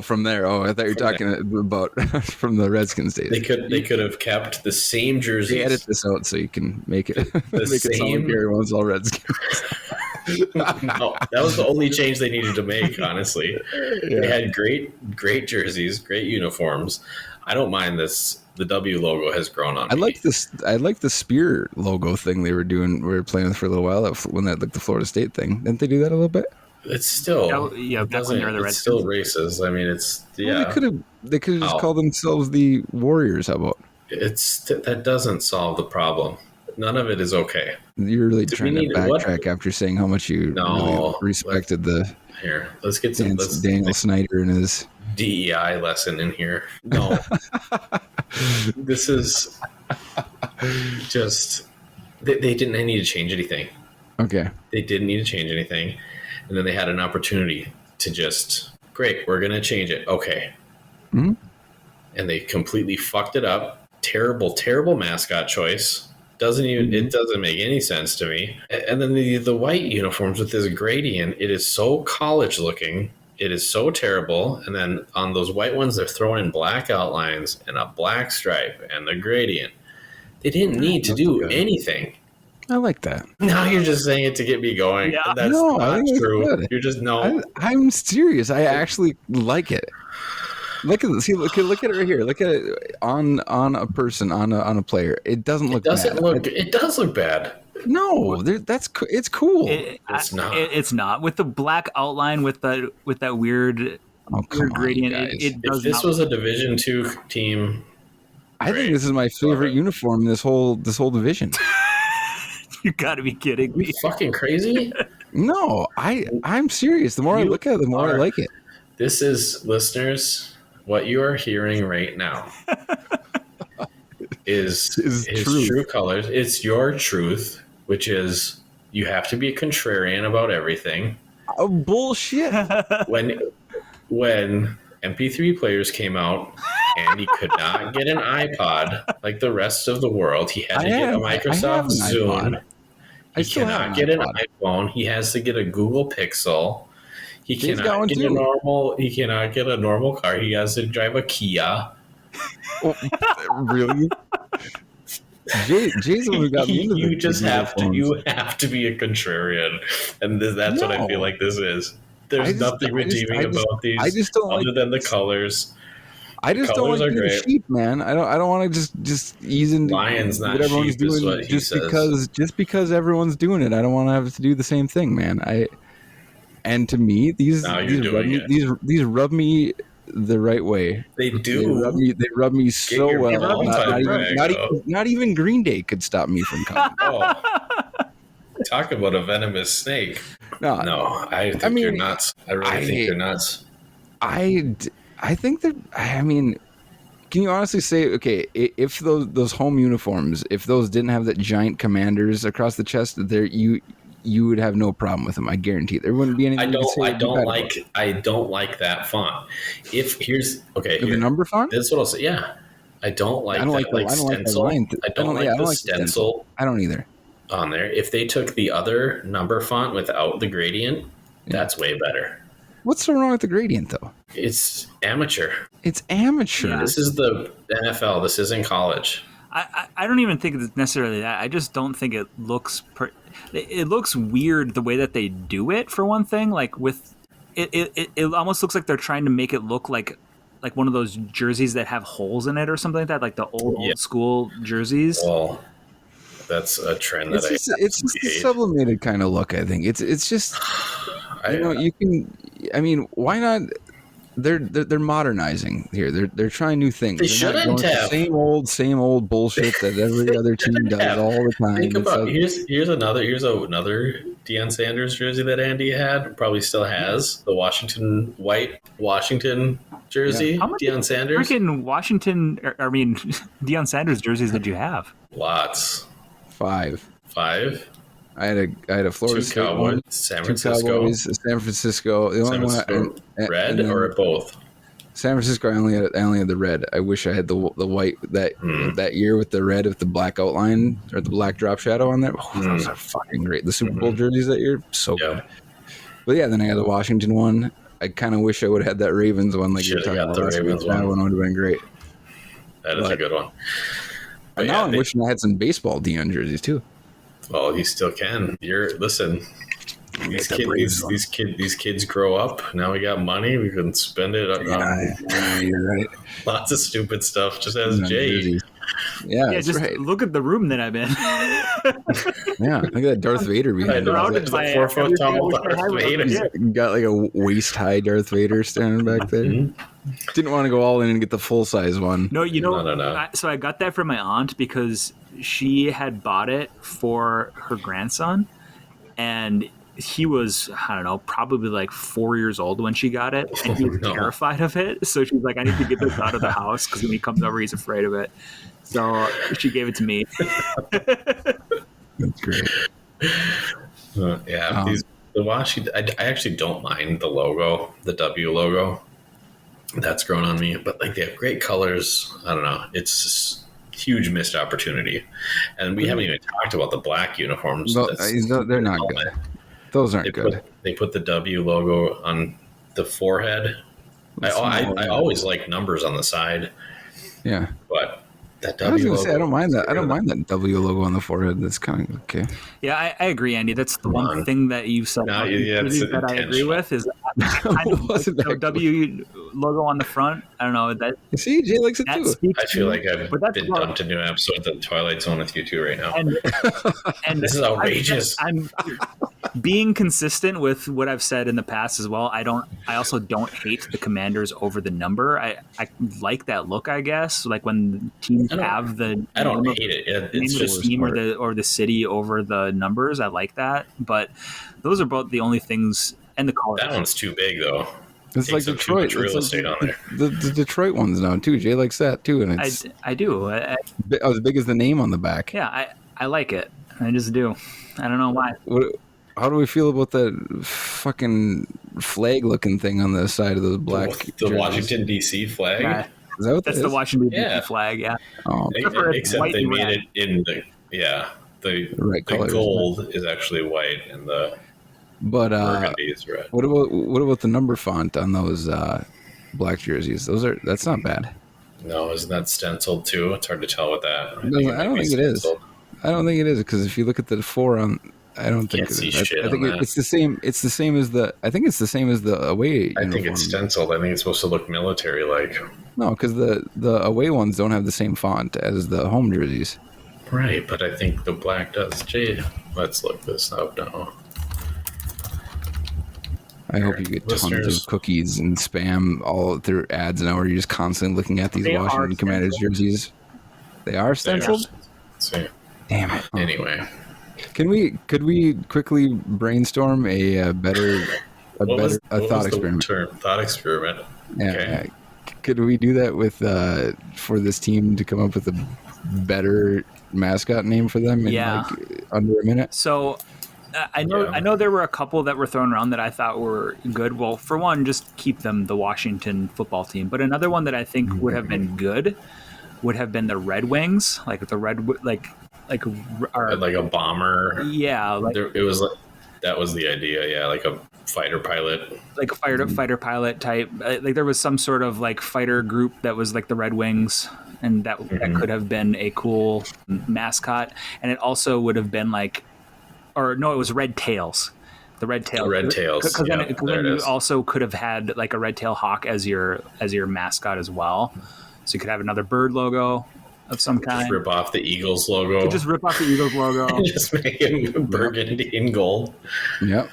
From there. I thought you were talking about from the Redskins days. They could have kept the same jerseys. They edit this out so you can make it the same. Gary wants all Redskins. No, that was the only change they needed to make. Honestly, They had great jerseys, great uniforms. I don't mind this. The W logo has grown on me. I like the spear logo thing they were doing. We were playing with for a little while when that like the Florida State thing. Didn't they do that a little bit? It's still it's still racist. I mean, it's Well, they could have just called themselves the Warriors. How about that doesn't solve the problem. None of it is okay. You're really trying to backtrack after saying how much you really respected let's get some Daniel Snyder and his DEI lesson in here. No, this is just they didn't need to change anything. Okay, they didn't need to change anything. And then they had an opportunity to great, we're going to change it. Okay. Mm-hmm. And they completely fucked it up. Terrible mascot choice. It doesn't make any sense to me. And then the white uniforms with this gradient, it is so college looking. It is so terrible. And then on those white ones, they're throwing in black outlines and a black stripe and the gradient. They didn't need to do anything. I like that. Now you're just saying it to get me going. Yeah. That's not true. You're just I'm serious. I actually like it. Look at it right here. Look at it on a person, on a player. It doesn't look bad. It does look bad. No, it's cool. It's not. It's not with the black outline with that weird gradient. If this was a Division II team, I think this is my favorite uniform in this whole division. You gotta be kidding me. You fucking crazy? No, I'm serious. The more I look at it, the more I like it. This is, listeners, what you are hearing right now is true colors. It's your truth, which is you have to be a contrarian about everything. Oh, bullshit. When MP3 players came out and he could not get an iPod like the rest of the world, he had to get a Microsoft Zune. He cannot get an iPhone. He has to get a Google Pixel. He cannot get a normal car. He has to drive a Kia. Really? Jason, who got me into you have to be a contrarian, and that's what I feel like this is. There's nothing redeeming about these other than the colors. I just don't want to be a sheep, man. I don't want to just ease into Lions, not what everyone's doing what just because everyone's doing it. I don't want to have to do the same thing, man. And to me, these rub me the right way. They do. They rub me so well. Not even Green Day could stop me from coming. Talk about a venomous snake. No, I think you're nuts. I really think you're nuts. I think that, can you honestly say, okay, if those home uniforms, if those didn't have that giant commanders across the chest, you would have no problem with them. I guarantee there wouldn't be anything. I don't like that font. The number font. This is what I'll say. Yeah, I don't like the stencil. I don't like the stencil. I don't either. On there, if they took the other number font without the gradient, that's way better. What's so wrong with the gradient, though? It's amateur. It's amateur. Yeah. This is the NFL. This isn't college. I don't even think it's necessarily that. I just don't think it looks... it looks weird the way that they do it, for one thing. Like, with... It almost looks like they're trying to make it look like one of those jerseys that have holes in it or something like that, like the old school jerseys. Well, that's a trend that it's just a sublimated kind of look, I think. It's just... you can... why not? They're modernizing here. They're trying new things. They shouldn't have. Same old bullshit that every other team does all the time. Think about here's another Deion Sanders jersey that Andy had, probably still has, the white Washington jersey. How many Deion Sanders. Freaking Deion Sanders jerseys did you have? Lots. 5. 5. I had a Florida Two State Cowboys, one, San two Francisco, Cowboys, San Francisco. The only one red and or both. San Francisco. I only had the red. I wish I had the white that year with the red with the black outline or the black drop shadow on there. Oh, those are fucking great. The Super Bowl jerseys that year, so good. But yeah, then I had the Washington one. I kind of wish I would have had that Ravens one, like you're talking about. The Ravens one. That one would have been great. That is a good one. But now I'm wishing I had some baseball Dion jerseys too. Well, you still can. Listen. These kids grow up. Now we got money. We can spend it on you're right. Lots of stupid stuff. Just as Jay. Yeah, just right. Look at the room that I'm in. Yeah, look at that Darth Vader behind him. It's a 4 foot tall Darth Vader. Got like a waist high Darth Vader standing back there. Didn't want to go all in and get the full size one. No, no. So I got that from my aunt because she had bought it for her grandson, and he was, I don't know, probably like 4 years old when she got it, and he was terrified of it. So she's like, I need to get this out of the house because when he comes over, he's afraid of it. So she gave it to me. That's great. The Washington, I actually don't mind the logo, the W logo. That's grown on me, but like they have great colors. I don't know. It's just huge missed opportunity. And we haven't even talked about the black uniforms. They're not good. Those aren't good. They put the W logo on the forehead. I always like numbers on the side. Yeah. But that W I was going to logo, say, I don't mind that. I don't mind that W logo on the forehead. That's kind of okay. Yeah, I agree, Andy. That's the one thing that you said that I agree with is the W logo on the front. I don't know. That see, Jay likes it too. I feel like I've been dumped into an episode of The Twilight Zone with you two right now. And this is outrageous. I'm being consistent with what I've said in the past as well. I also don't hate the Commanders over the number. I like that look, I guess. Like when teams have the I don't hate it. It's just the team or the city over the numbers. I like that. But those are both the only things. And the color. That one's too big though. It's like Detroit. Real estate on there. The Detroit one's now too. Jay likes that too, and it's I do. As big as the name on the back. Yeah, I like it. I just do. I don't know why. How do we feel about that fucking flag-looking thing on the side of those black? The Washington D.C. flag. Yeah. Is that what That's that the is? Washington D.C. flag. Yeah. Oh, except they made it in the gold is actually white and the. But what about the number font on those black jerseys? That's not bad. No, isn't that stenciled too? It's hard to tell with that. I don't think it is. I don't think it is because if you look at the 4 on, I don't think it is. I think it's the same. It's the same as the. I think it's the same as the away. I think it's stenciled. I think it's supposed to look military-like. No, because the away ones don't have the same font as the home jerseys. Right, but I think the black does. Gee, let's look this up now. I hope you get tons of cookies and spam all through ads now where you're just constantly looking at these Washington Commanders jerseys. They are stenciled? See. Damn it. Anyway. Could we quickly brainstorm a better thought experiment? Thought experiment. Yeah. Okay. Could we do that with for this team to come up with a better mascot name for them in like under a minute? So I know there were a couple that were thrown around that I thought were good. Well, for one, just keep them the Washington football team. But another one that I think would have been good would have been the Red Wings, like the Red like a bomber. Yeah, that was the idea. Yeah, like a fighter pilot, like a fighter pilot type. Like there was some sort of like fighter group that was like the Red Wings, and that could have been a cool mascot. And it also would have been like. Or no, it was Red Tails. The Red Tails. The Red Tails. Because then you also could have had like a red tail hawk as your mascot as well. So you could have another bird logo of some kind. Just rip off the Eagles logo. Just rip off the Eagles logo. Just make it burgundy and gold. Yep.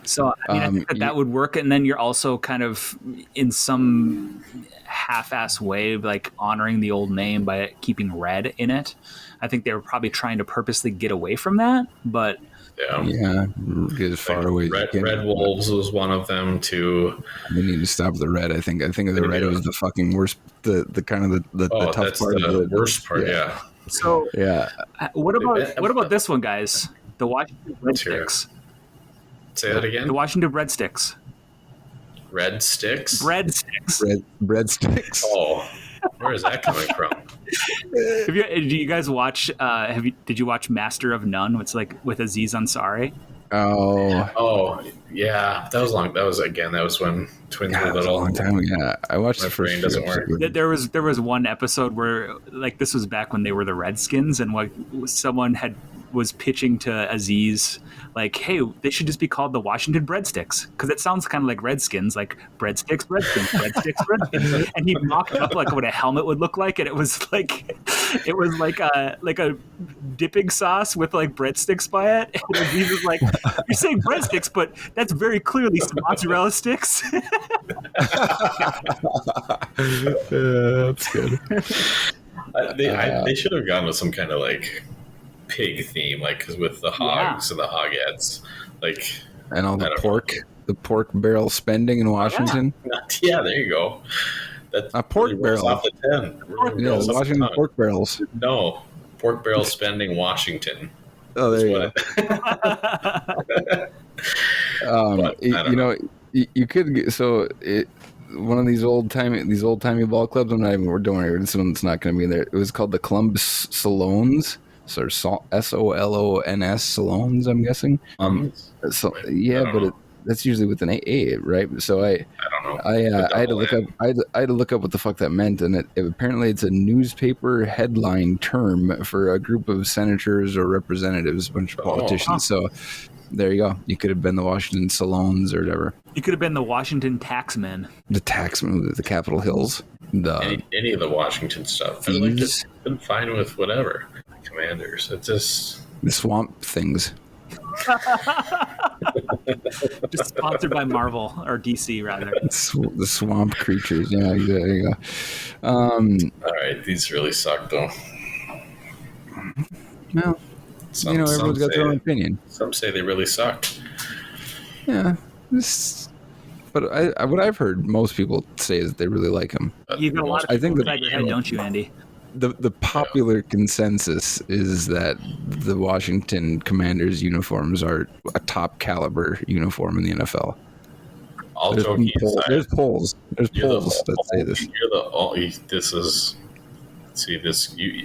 So I think that would work, and then you're also kind of in some half-ass way like honoring the old name by keeping red in it. I think they were probably trying to purposely get away from that, but get as far away. Red Wolves was one of them too. They need to stop the red. I think the red was the fucking worst. The kind of the tough part. The worst part. Yeah. So what about this one, guys? The Washington Breadsticks. Say that again. The Washington Breadsticks. Red sticks. Breadsticks. Oh, where is that coming from? Did you guys watch? Did you watch Master of None? It's like with Aziz Ansari. Oh, yeah. That was long. That was when twins were little. A long time ago. Yeah, I watched My the first brain doesn't work. There was one episode where like this was back when they were the Redskins, and like someone was pitching to Aziz like, hey, they should just be called the Washington Breadsticks because it sounds kind of like Redskins, like breadsticks, breadsticks. And he mocked up like what a helmet would look like, and it was like a dipping sauce with like breadsticks by it. And Aziz was like, you're saying breadsticks, but that's very clearly some mozzarella sticks. That's good. They should have gone with some kind of like pig theme, like because with the hogs and the hogettes, like and all the pork barrel spending in Washington. Yeah, there you go. That a pork really barrel off the 10. Yeah, Washington pork barrels. No, pork barrel spending Washington. Oh, there you go. You could one of these old timey ball clubs. Don't worry, this one's not going to be in there. It was called the Columbus Saloons. So Solons, Saloons, I'm guessing. That's usually with an A, right? So I don't know. I had to look up. I had to look up what the fuck that meant, and apparently it's a newspaper headline term for a group of senators or representatives, a bunch of politicians. So there you go. You could have been the Washington Saloons or whatever. You could have been the Washington Taxmen. The Taxmen, the Capitol Hills. Any of the Washington stuff. I'd like to been fine with whatever. Commanders. It's just the swamp things. Just sponsored by Marvel or DC, rather. The swamp creatures. Yeah, there you go. All right, these really suck, though. Well, everyone's got their own opinion. Some say they really suck. Yeah, but what I've heard most people say is that they really like them. You got a lot of people inside your head, don't you, Andy? The popular consensus is that the Washington Commanders uniforms are a top caliber uniform in the NFL. All joking aside, there's polls that say this. You're the only. This is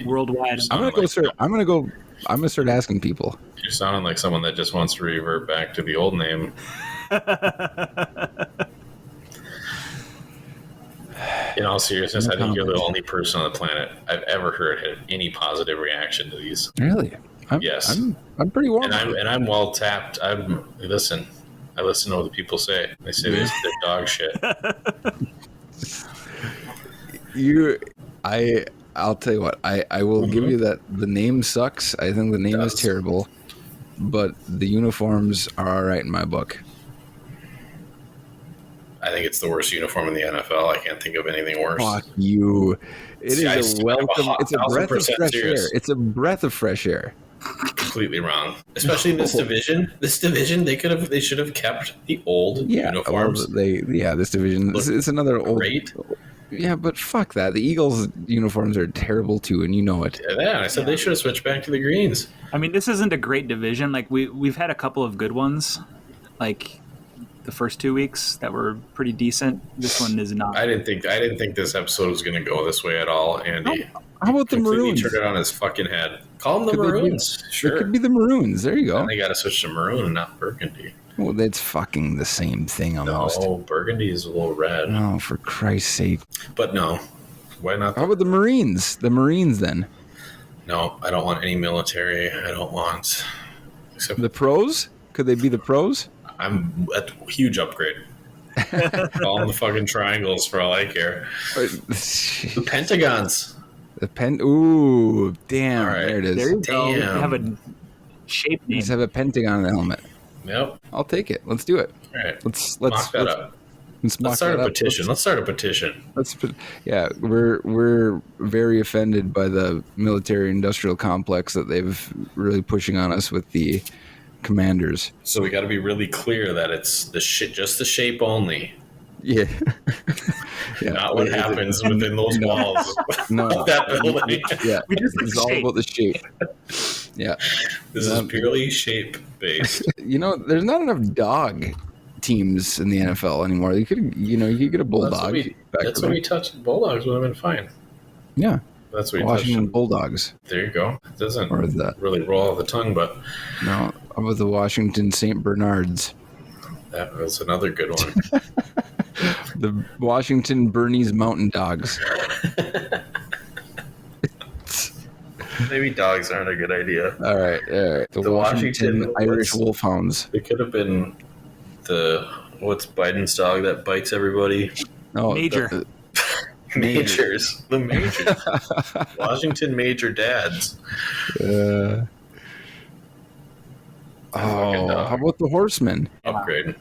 worldwide. I'm gonna start asking people. You're sounding like someone that just wants to revert back to the old name. In all seriousness, I think you're the only person on the planet I've ever heard have any positive reaction to these. Really? Yes. I'm pretty warm. And I'm well tapped. I listen to what the people say. They say they're dog shit. I'll tell you what. I will give you that the name sucks. I think the name is terrible, but the uniforms are all right in my book. I think it's the worst uniform in the NFL. I can't think of anything worse. Fuck you. It's a welcome. It's a breath of fresh air. It's a breath of fresh air. Completely wrong. Especially in this division. This division, they should have kept the old uniforms. This division. It's another old. Great. Yeah, but fuck that. The Eagles uniforms are terrible too, and you know it. Yeah, I said they should have switched back to the greens. I mean, this isn't a great division. Like we've had a couple of good ones. Like the first 2 weeks that were pretty decent. This one is not. I didn't think this episode was going to go this way at all, Andy. How about the Maroons? Turned it on his fucking head. Call them the Maroons. Sure. It could be the Maroons. There you go. And they got to switch to maroon and not burgundy. Well, that's fucking the same thing almost. No, burgundy is a little red. Oh, for Christ's sake. But no. Why not? How about the Marines? The Marines then? No, I don't want any military. I don't want... Except the pros? Could they be the pros? I'm a huge upgrade. Call them the fucking triangles for all I care. The pentagons. Ooh, damn. Right. There it is. There you go. You have a shape name. Just have a pentagon on the helmet. Yep. I'll take it. Let's do it. All right. Let's mock that up. Let's start a petition. Let's start a petition. Yeah, we're very offended by the military-industrial complex that they've really pushing on us with the Commanders. So we got to be really clear that it's just the shape only. Yeah. Not what happens within those walls. No. That building. Yeah. It's all about the shape. Yeah. This is purely shape based. There's not enough dog teams in the NFL anymore. You could get a bulldog. That's what we touched. Bulldogs would have been fine. Yeah. That's what we Washington touched. Bulldogs. There you go. It doesn't really roll off the tongue, but no, how about the Washington St. Bernards? That was another good one. The Washington Bernese Mountain Dogs. Maybe dogs aren't a good idea. All right. The Washington Irish Wolfhounds. It could have been what's Biden's dog that bites everybody? Oh, Major. Majors. The Majors. Washington Major Dads. How about the Horsemen? Upgrade.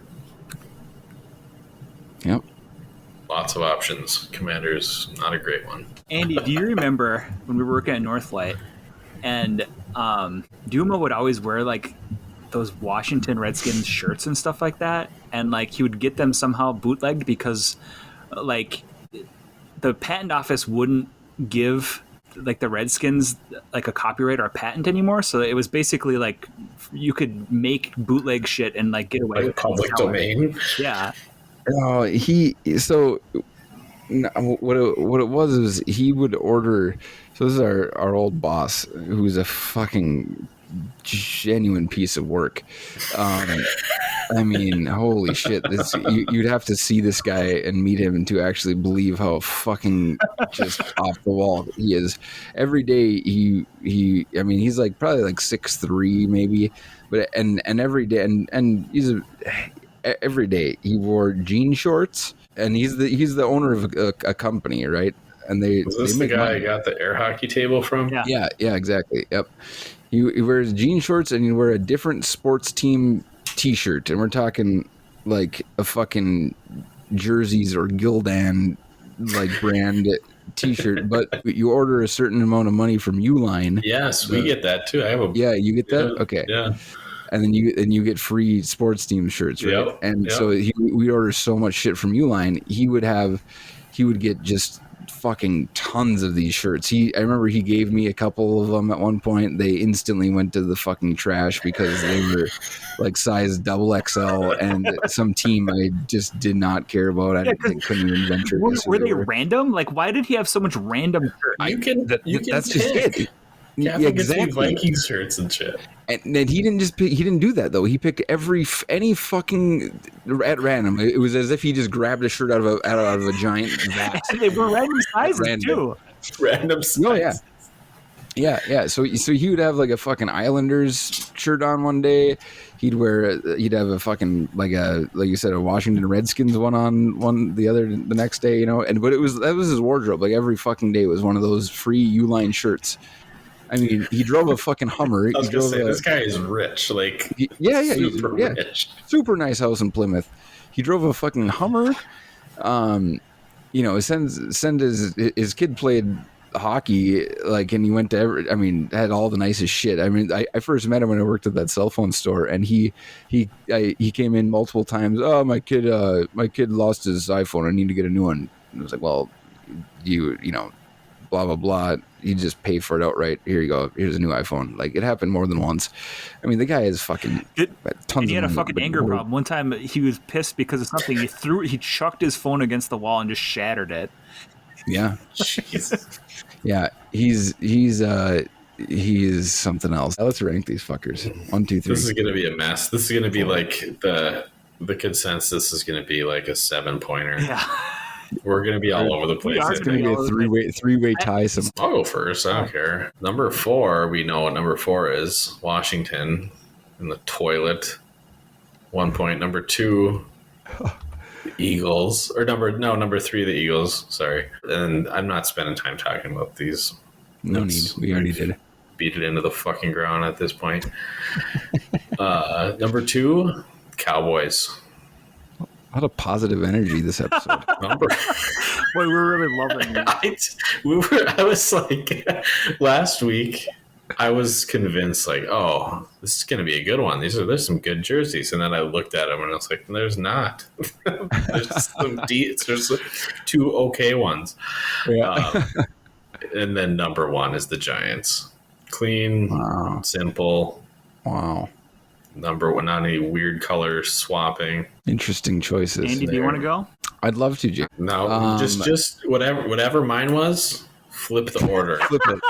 Yep. Lots of options. Commander's not a great one. Andy, do you remember when we were working at Northlight and Duma would always wear like those Washington Redskins shirts and stuff like that, and like he would get them somehow bootlegged because like the patent office wouldn't give like the Redskins like a copyright or a patent anymore, so it was basically like you could make bootleg shit and like get away like with public domain. Yeah. What it was he would order. So this is our old boss, who's a fucking genuine piece of work. I mean, holy shit! You'd have to see this guy and meet him to actually believe how fucking just off the wall he is. Every day I mean, he's like probably like 6'3" maybe, but and every day and every day he wore jean shorts, and he's the owner of a company, right? And was this they the guy I got the air hockey table from? Yeah, exactly. Yep. He wears jean shorts and you wear a different sports team T-shirt, and we're talking like a fucking Jerseys or Gildan like brand T-shirt, but you order a certain amount of money from Uline. Yes, we get that too. You get that. Okay. Yeah. And then you get free sports team shirts, right? Yep, and so we order so much shit from Uline. He would get just fucking tons of these shirts. I remember he gave me a couple of them at one point. They instantly went to the fucking trash because they were like size XXL, and some team I just did not care about. I couldn't even venture. Were they random? Like, why did he have so much random shirts? That's just it. Yeah, exactly. Vikings shirts and shit. And then he didn't do that though. He picked any fucking at random. It was as if he just grabbed a shirt out of a giant vat. They were random sizes too. Random sizes. Oh yeah. So he would have like a fucking Islanders shirt on one day. He'd have a fucking like you said, a Washington Redskins one on the next day, but that was his wardrobe. Like every fucking day was one of those free Uline shirts. I mean, he drove a fucking Hummer. This guy is rich. Like, super rich. Super nice house in Plymouth. He drove a fucking Hummer. Send his kid played hockey, like, and he went to had all the nicest shit. I mean, I first met him when I worked at that cell phone store, and he came in multiple times. Oh, my kid lost his iPhone. I need to get a new one. And I was like, well, blah blah blah. You just pay for it outright. Here you go. Here's a new iPhone. Like, it happened more than once. I mean, the guy is fucking tons. He had a fucking anger problem. One time he was pissed because of something. He chucked his phone against the wall and just shattered it. Yeah. Jesus. Yeah. He's something else. Let's rank these fuckers. 1, 2, 3. This is gonna be a mess. This is gonna be like the consensus is gonna be like a 7-pointer. Yeah. We're going to be all over the place. It's going to be a three-way tie. I'll go first. I don't care. Number 4, we know what number 4 is. Washington in the toilet. 1 point. Number 2, Eagles. Or number 3, the Eagles. Sorry. And I'm not spending time talking about these. No need. We already did. Beat it into the fucking ground at this point. Number 2, Cowboys. A lot of positive energy this episode. Boy, we're really loving it. I was like, last week, I was convinced, like, oh, this is going to be a good one. There's some good jerseys. And then I looked at them and I was like, there's not. There's 2 okay ones. Yeah. And then number 1 is the Giants. Clean, simple. Wow. Number one, not any weird color swapping. Interesting choices. Andy, do you want to go? I'd love to, Jay. No, just whatever mine was. Flip the order. Flip it.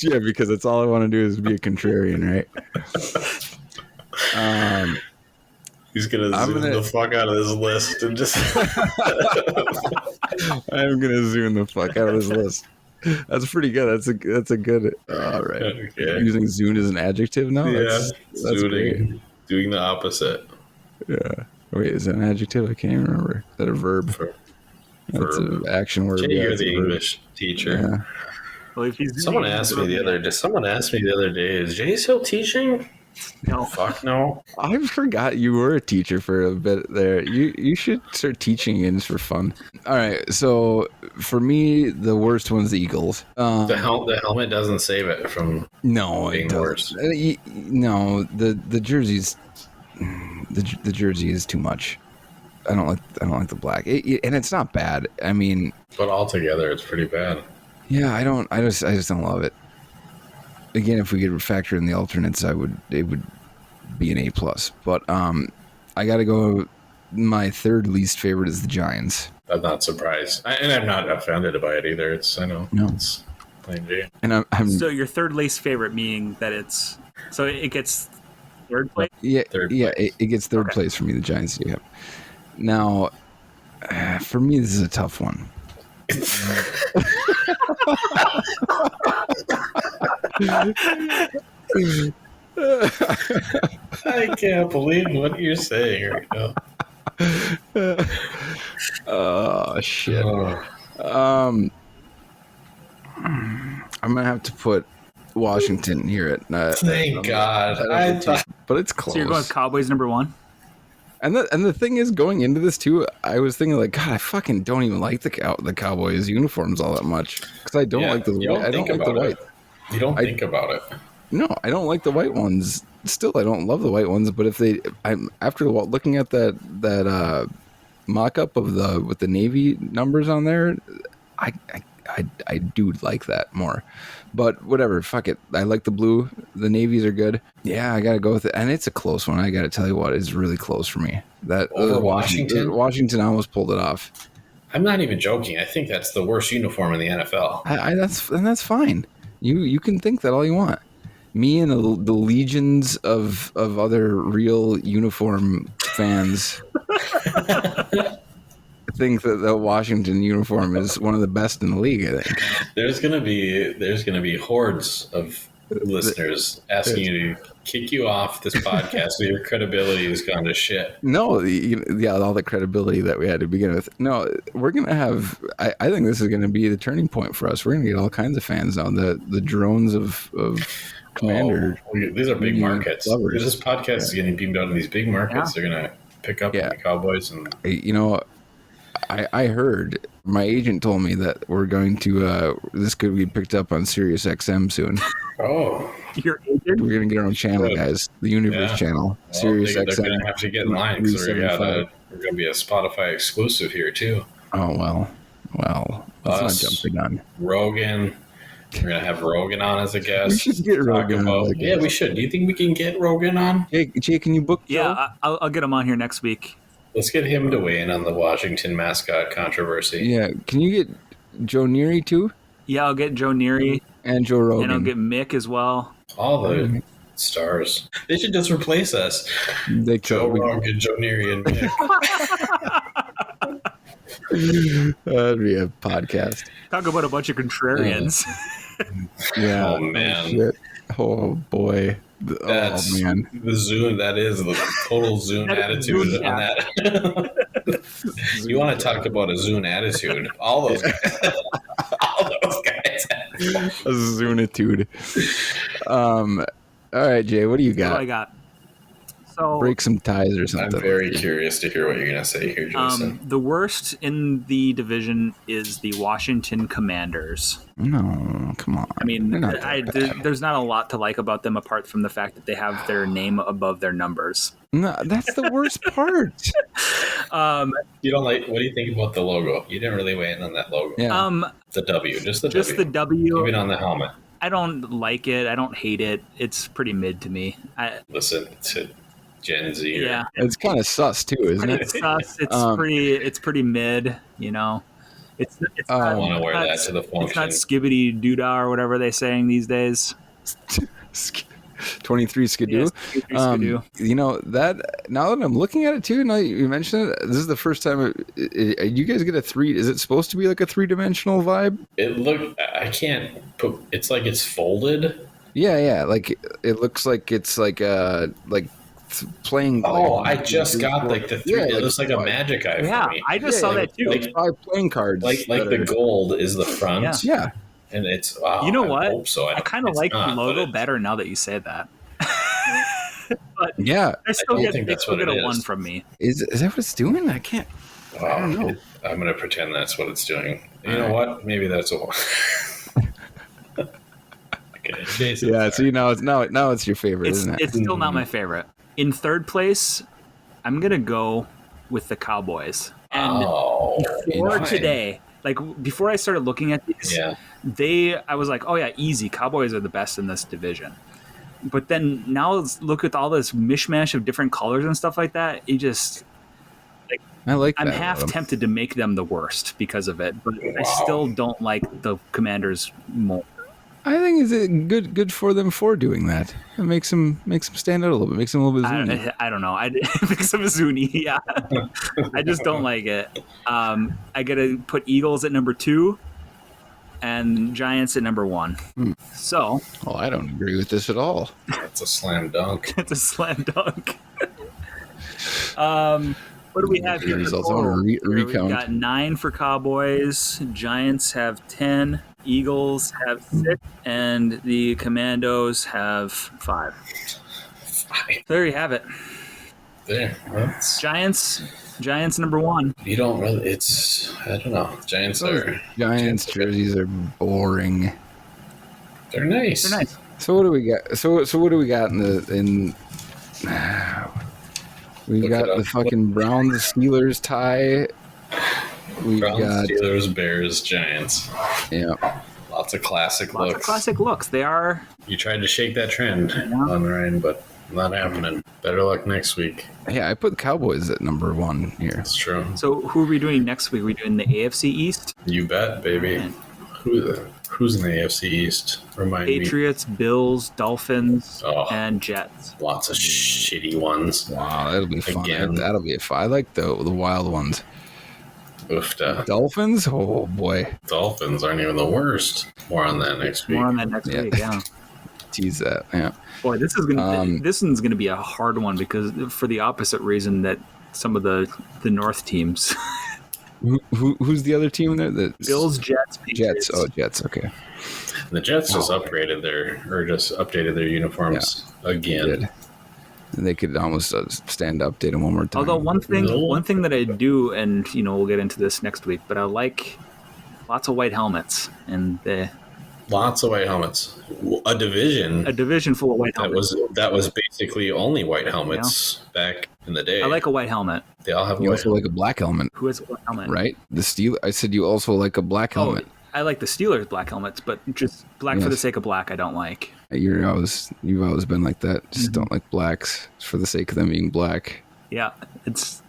Yeah, because that's all I want to do is be a contrarian, right? He's gonna zoom the fuck out of this list and just. I'm gonna zoom the fuck out of this list. That's pretty good. That's a good. All right. Okay. Using Zune as an adjective now. That's Zuning, doing the opposite. Yeah. Wait, is that an adjective? I can't even remember. Is that a verb? That's an action word. Jay, you're the English teacher. Yeah. Well, if he's someone asked me the other day, is Jay still teaching? No. Fuck no. I forgot you were a teacher for a bit there. You should start teaching again just for fun. All right. So for me, the worst one's the Eagles. The helmet doesn't save it from being worse. No, the jerseys. The jersey is too much. I don't like the black, and it's not bad. I mean, but altogether, it's pretty bad. Yeah, I just don't love it. Again, if we could factor in the alternates, it would be an A+. But I got to go. My third least favorite is the Giants. I'm not surprised, and I'm not offended by it either. It's plain Jane. And I'm so your third least favorite, meaning that it gets third place. Yeah, it gets third place for me. The Giants do. Yeah. Now, for me, this is a tough one. I can't believe what you're saying right now. Oh shit. I'm gonna have to put Washington here at. Thank God. But it's close. So you're going with Cowboys number 1. And the thing is, going into this too, I was thinking like, God, I fucking don't even like the Cowboys uniforms all that much because I don't like the white. I don't like the white. You don't think about it. No, I don't like the white ones. Still, I don't love the white ones. But after looking at that mock-up of with the Navy numbers on there, I do like that more. But whatever, fuck it. I like the blue. The navies are good. Yeah, I got to go with it. And it's a close one. I got to tell you what, it's really close for me. That over Washington? Washington almost pulled it off. I'm not even joking. I think that's the worst uniform in the NFL. That's fine. You can think that all you want. Me and the legions of other real uniform fans think that the Washington uniform is one of the best in the league. I think there's gonna be hordes of listeners asking you to kick you off this podcast. So your credibility has gone to shit. No, all the credibility that we had to begin with. No, we're gonna have. I think this is gonna be the turning point for us. We're gonna get all kinds of fans now. The drones of Commander. These are big markets. This podcast is getting beamed out in these big markets. They're gonna pick up on the Cowboys and I heard my agent told me that we're going to this could be picked up on Sirius XM soon. Oh, your agent? We're gonna get our own channel, guys. The Uni-Versed channel, Sirius XM. They're gonna have to get in line because we're gonna be a Spotify exclusive here too. Oh well. Let's not jump the gun. Rogan. We're gonna have Rogan on as a guest. We should get Rogan on. Yeah, we should. Do you think we can get Rogan on? Jay, can you book? Yeah, I'll get him on here next week. Let's get him to weigh in on the Washington mascot controversy. Yeah, can you get Joe Neary too? Yeah, I'll get Joe Neary and Joe Rogan, and I'll get Mick as well. All the stars. They should just replace us. Joe Rogan, Joe Neary, and Mick. That'd be a podcast. Talk about a bunch of contrarians. Yeah. Oh man. Shit. Oh boy. That's man. The Zune. That is the total Zune attitude on that. You want to talk about a Zune attitude? All those guys. A Zunitude. All right, Jay. What do you got? What do I got? So break some ties or something. I'm very curious to hear what you're going to say here, Jason. The worst in the division is the Washington Commanders. No, come on. I mean, there's not a lot to like about them apart from the fact that they have their name above their numbers. No, that's the worst part. You don't like? What do you think about the logo? You didn't really weigh in on that logo. Yeah. The W, just the the W. Even on the helmet. I don't like it. I don't hate it. It's pretty mid to me. Listen to Gen Z. Yeah, it's kind of sus too, isn't it? It's sus. It's pretty mid. You know, it's I want to wear that to the function. It's not skibbity doodah or whatever they're saying these days. 23 Skidoo. Yes, 23 Skidoo. You know that now that I'm looking at it too. Now you mentioned it. This is the first time you guys get a 3. Is it supposed to be like a 3-dimensional vibe? I can't put. It's like it's folded. Yeah. Like it looks like it's like playing. Oh, I just got like the 3. It looks like a magic eye for me. I just saw that too. Like 5 playing cards. Like the gold is the front. Yeah. And it's wow. You know what? Hope so. I kind of like the logo better now that you say that. But yeah, I still get a 1 from me. Is that what it's doing? I can't. I don't know. I'm gonna pretend that's what it's doing. You know what? Maybe that's a 1. Okay, Jason. Yeah. So now it's your favorite, isn't it? It's still not my favorite. In third place, I'm gonna go with the Cowboys. And before today, like before I started looking at these, I was like, oh yeah, easy. Cowboys are the best in this division. But then now look at all this mishmash of different colors and stuff like that. You just I'm half tempted to make them the worst because of it, but I still don't like the Commanders more. I think it's good for them for doing that. It makes them stand out a little bit. Makes them a little bit zoomy. I don't know. It makes them a zoomy. Yeah, I just don't like it. I gotta put Eagles at number 2, and Giants at number 1. So, I don't agree with this at all. That's a slam dunk. It's a slam dunk. What do we have here? Results. I want to recount. We've got 9 for Cowboys. Giants have 10. Eagles have 6, and the Commandos have 5. There you have it. There. Giants number 1. You don't really. I don't know. Giants jerseys are boring. They're nice. They're nice. So what do we got? So what do we got We've got the fucking Browns Steelers tie. We've got Steelers, Bears, Giants. Yeah. Lots of classic looks. Lots of classic looks. They are. You tried to shake that trend on Ryan, but not happening. Better luck next week. Yeah, I put the Cowboys at number 1 here. That's true. So who are we doing next week? Are we doing the AFC East? You bet, baby. Man. Who's in the AFC East? Remind me. Patriots, Bills, Dolphins, and Jets. Lots of shitty ones. Wow, that'll be fun. That'll be fun. I like the wild ones. Oofta. Dolphins? Oh boy. Dolphins aren't even the worst. More on that next week. Week, yeah. Tease that, yeah. Boy, this one's gonna be a hard one because for the opposite reason that some of the North teams. Who's the other team there? The Bills, Jets, Patriots. Jets. Oh, Jets. Okay. The Jets just updated their uniforms again. Good. They could almost stand to update them one more time. Although one thing that I do, and we'll get into this next week, but I like lots of white helmets and lots of white helmets. A division full of white helmets. That was basically only white helmets back in the day. I like a white helmet. They all have. You also like a black helmet. Who has a white helmet? Right. I said you also like a black helmet. I like the Steelers black helmets, but just black for the sake of black, I don't like. You've always been like that. Just don't like blacks for the sake of them being black. Yeah, it's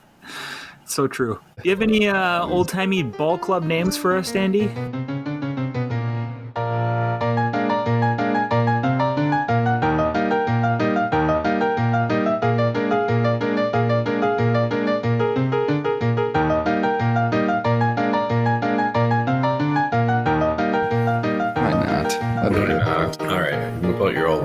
so true. Do you have any old timey ball club names for us, Andy?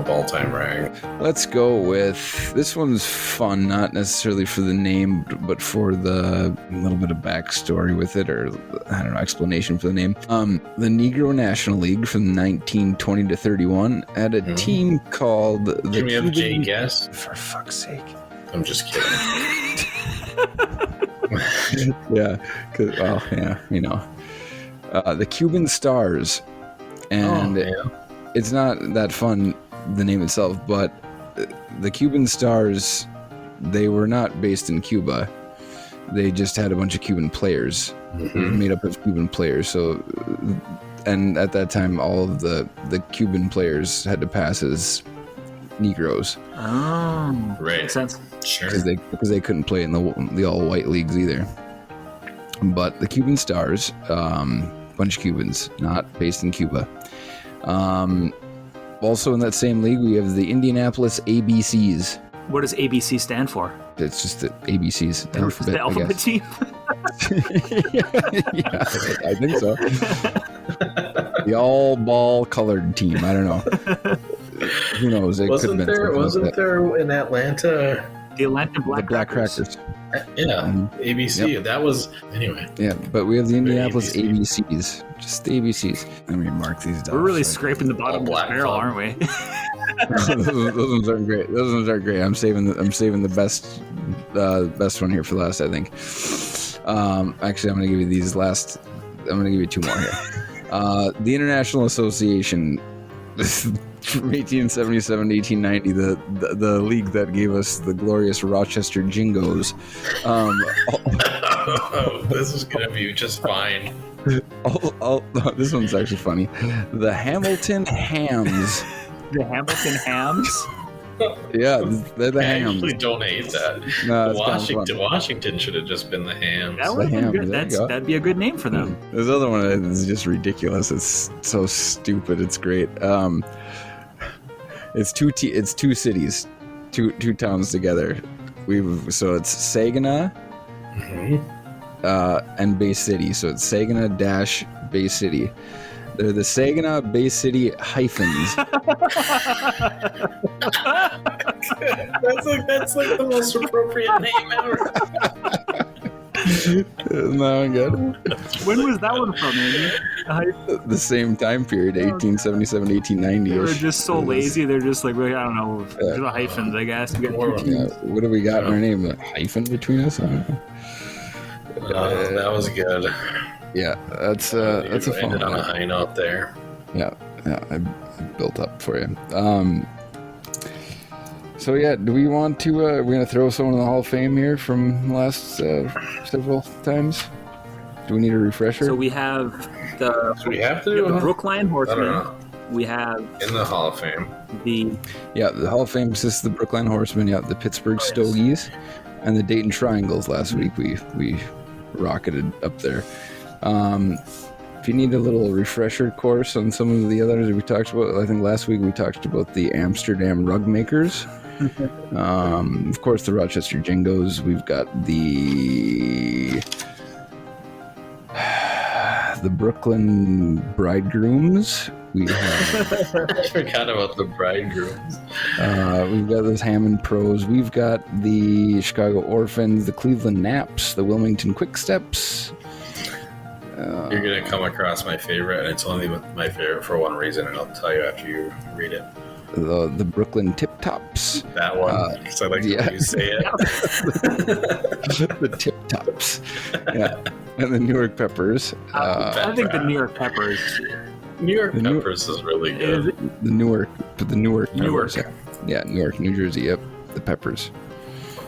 All-time rag. Let's go with this one's fun, not necessarily for the name, but for the little bit of backstory with it, or I don't know, explanation for the name. The Negro National League from 1920 to 31 had a team called the Can we have Jay guess? For fuck's sake. I'm just kidding. Yeah, the Cuban Stars, and it's not that fun, the name itself, but the Cuban Stars, they were not based in Cuba. they just had a bunch of Cuban players, made up of Cuban players. So, and at that time, all of the Cuban players had to pass as Negroes. Oh, right. Makes sense. Sure. Because they couldn't play in the all white leagues either. But the Cuban Stars, bunch of Cubans, not based in Cuba. Also in that same league, we have the Indianapolis ABCs. What does ABC stand for? It's just the ABCs alphabet. The alphabet team. Yeah, I think so. The all ball colored team. I don't know. Who knows? Wasn't there in Atlanta? The Atlanta Black Crackers. Yeah, ABC. Yep. That was anyway. Yeah, but we have the Indianapolis ABCs. Just the ABCs. Let me mark these down. We're really scraping the bottom of the barrel, aren't we? those ones aren't great. I'm saving the best one here for last, I think. Actually, I'm going to give you these last. I'm going to give you two more here. The International Association. From 1877 to 1890, the league that gave us the glorious Rochester Jingos. This is going to be just fine. This one's actually funny. The Hamilton Hams. The Hamilton Hams? Yeah, they're the Hams. I actually don't hate that. No, Washington should have just been the Hams. That would have been good. That'd be a good name for them. This other one is just ridiculous. It's so stupid. It's great. It's two cities, two towns together. So it's Saginaw and Bay City. So it's Saginaw Bay City. They're the Saginaw Bay City Hyphens. that's like the most appropriate name ever. Isn't that one good? When was that one from, Andy? The same time period, 1877, 1890. They were just so lazy. They're just like, I don't know, the hyphens, I guess. What do we got in our name? A hyphen between us? I don't know. That was good. Yeah, that's a fun ended on one. a high note there. Yeah, I built up for you. So yeah, do we want to? We're gonna throw someone in the Hall of Fame here from last several times. Do we need a refresher? So we have the Brookline Horsemen. We have in the Hall of Fame. The Hall of Fame is the Brookline Horsemen. Yeah, the Pittsburgh Stogies, and the Dayton Triangles. Last week we rocketed up there. If you need a little refresher course on some of the others we talked about, I think last week we talked about the Amsterdam Rug Makers. Of course, the Rochester Jingos. We've got the Brooklyn Bridegrooms. We have, I forgot about the Bridegrooms. We've got those Hammond Pros. We've got the Chicago Orphans, the Cleveland Naps, the Wilmington Quicksteps. You're going to come across my favorite, and it's only my favorite for one reason, and I'll tell you after you read it. The Brooklyn Tip Tops. That one, because I like the way you say it. The Tip Tops. Yeah. And the Newark Peppers. I think the New York Peppers. New York Peppers is really good. The Newark Peppers. Yeah, Newark, New Jersey. Yep. The Peppers.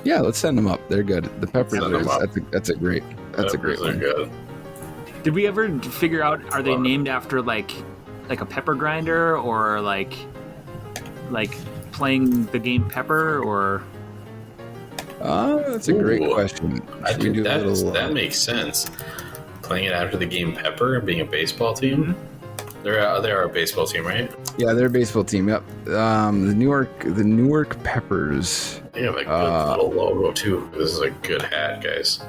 Yeah, let's send them up. They're good. The Peppers. That's a great one. Good. Did we ever figure out, are they named after like a pepper grinder, or like playing the game Pepper, or? That's a great question. I think that makes sense. Playing it after the game Pepper, being a baseball team. Mm-hmm. They're a baseball team, right? Yeah, they're a baseball team. Yep. The Newark Peppers. They have a good little logo too. This is a good hat, guys.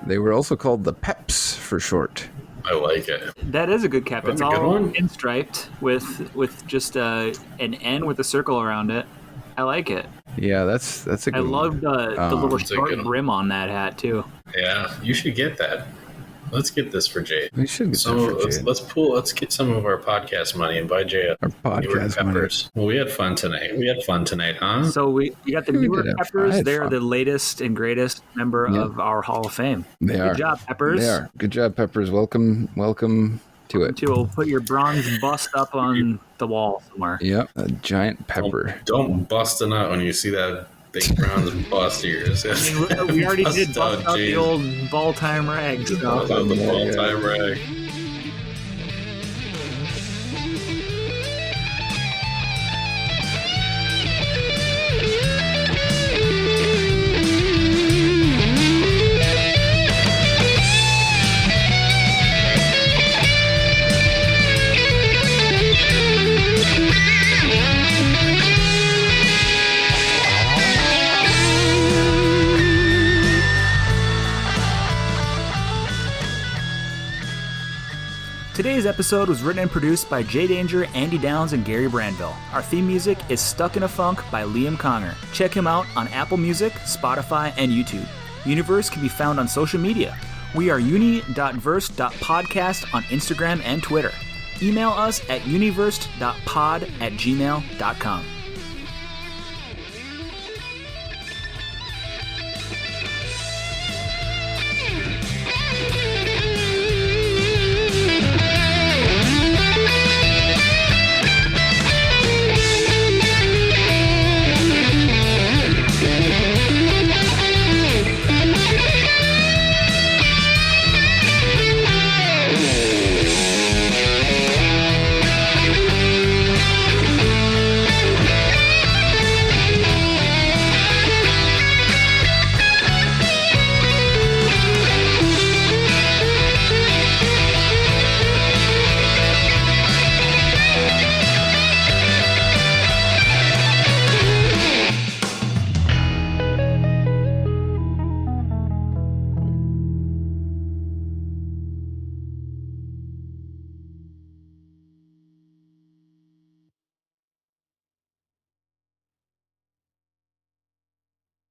They were also called the Peps for short. I like it. That is a good cap. That's it's all pinstriped with just an N with a circle around it. I like it. Yeah, that's a good I love the little short brim on that hat too. Yeah, you should get that. Let's get this for Jay. We should get that for Jay. Let's get some of our podcast money and buy Jay our podcast money. Well, we had fun tonight. Huh? So we got the Newark Peppers. They're the latest and greatest member of our Hall of Fame. Good job, Peppers. They are. Good job, Peppers. Welcome to it. We'll put your bronze bust up on the wall somewhere. Yep, a giant pepper. Don't bust a nut when you see that Big Brown's bust ears. I mean, we already did bust out the old ball time rag. Bust out the ball time rag. Today's episode was written and produced by Jay Danger, Andy Downs, and Gary Brandville. Our theme music is Stuck in a Funk by Liam Conger. Check him out on Apple Music, Spotify, and YouTube. Uni-Versed can be found on social media. We are uni.versed.podcast on Instagram and Twitter. Email us at universed.pod@gmail.com.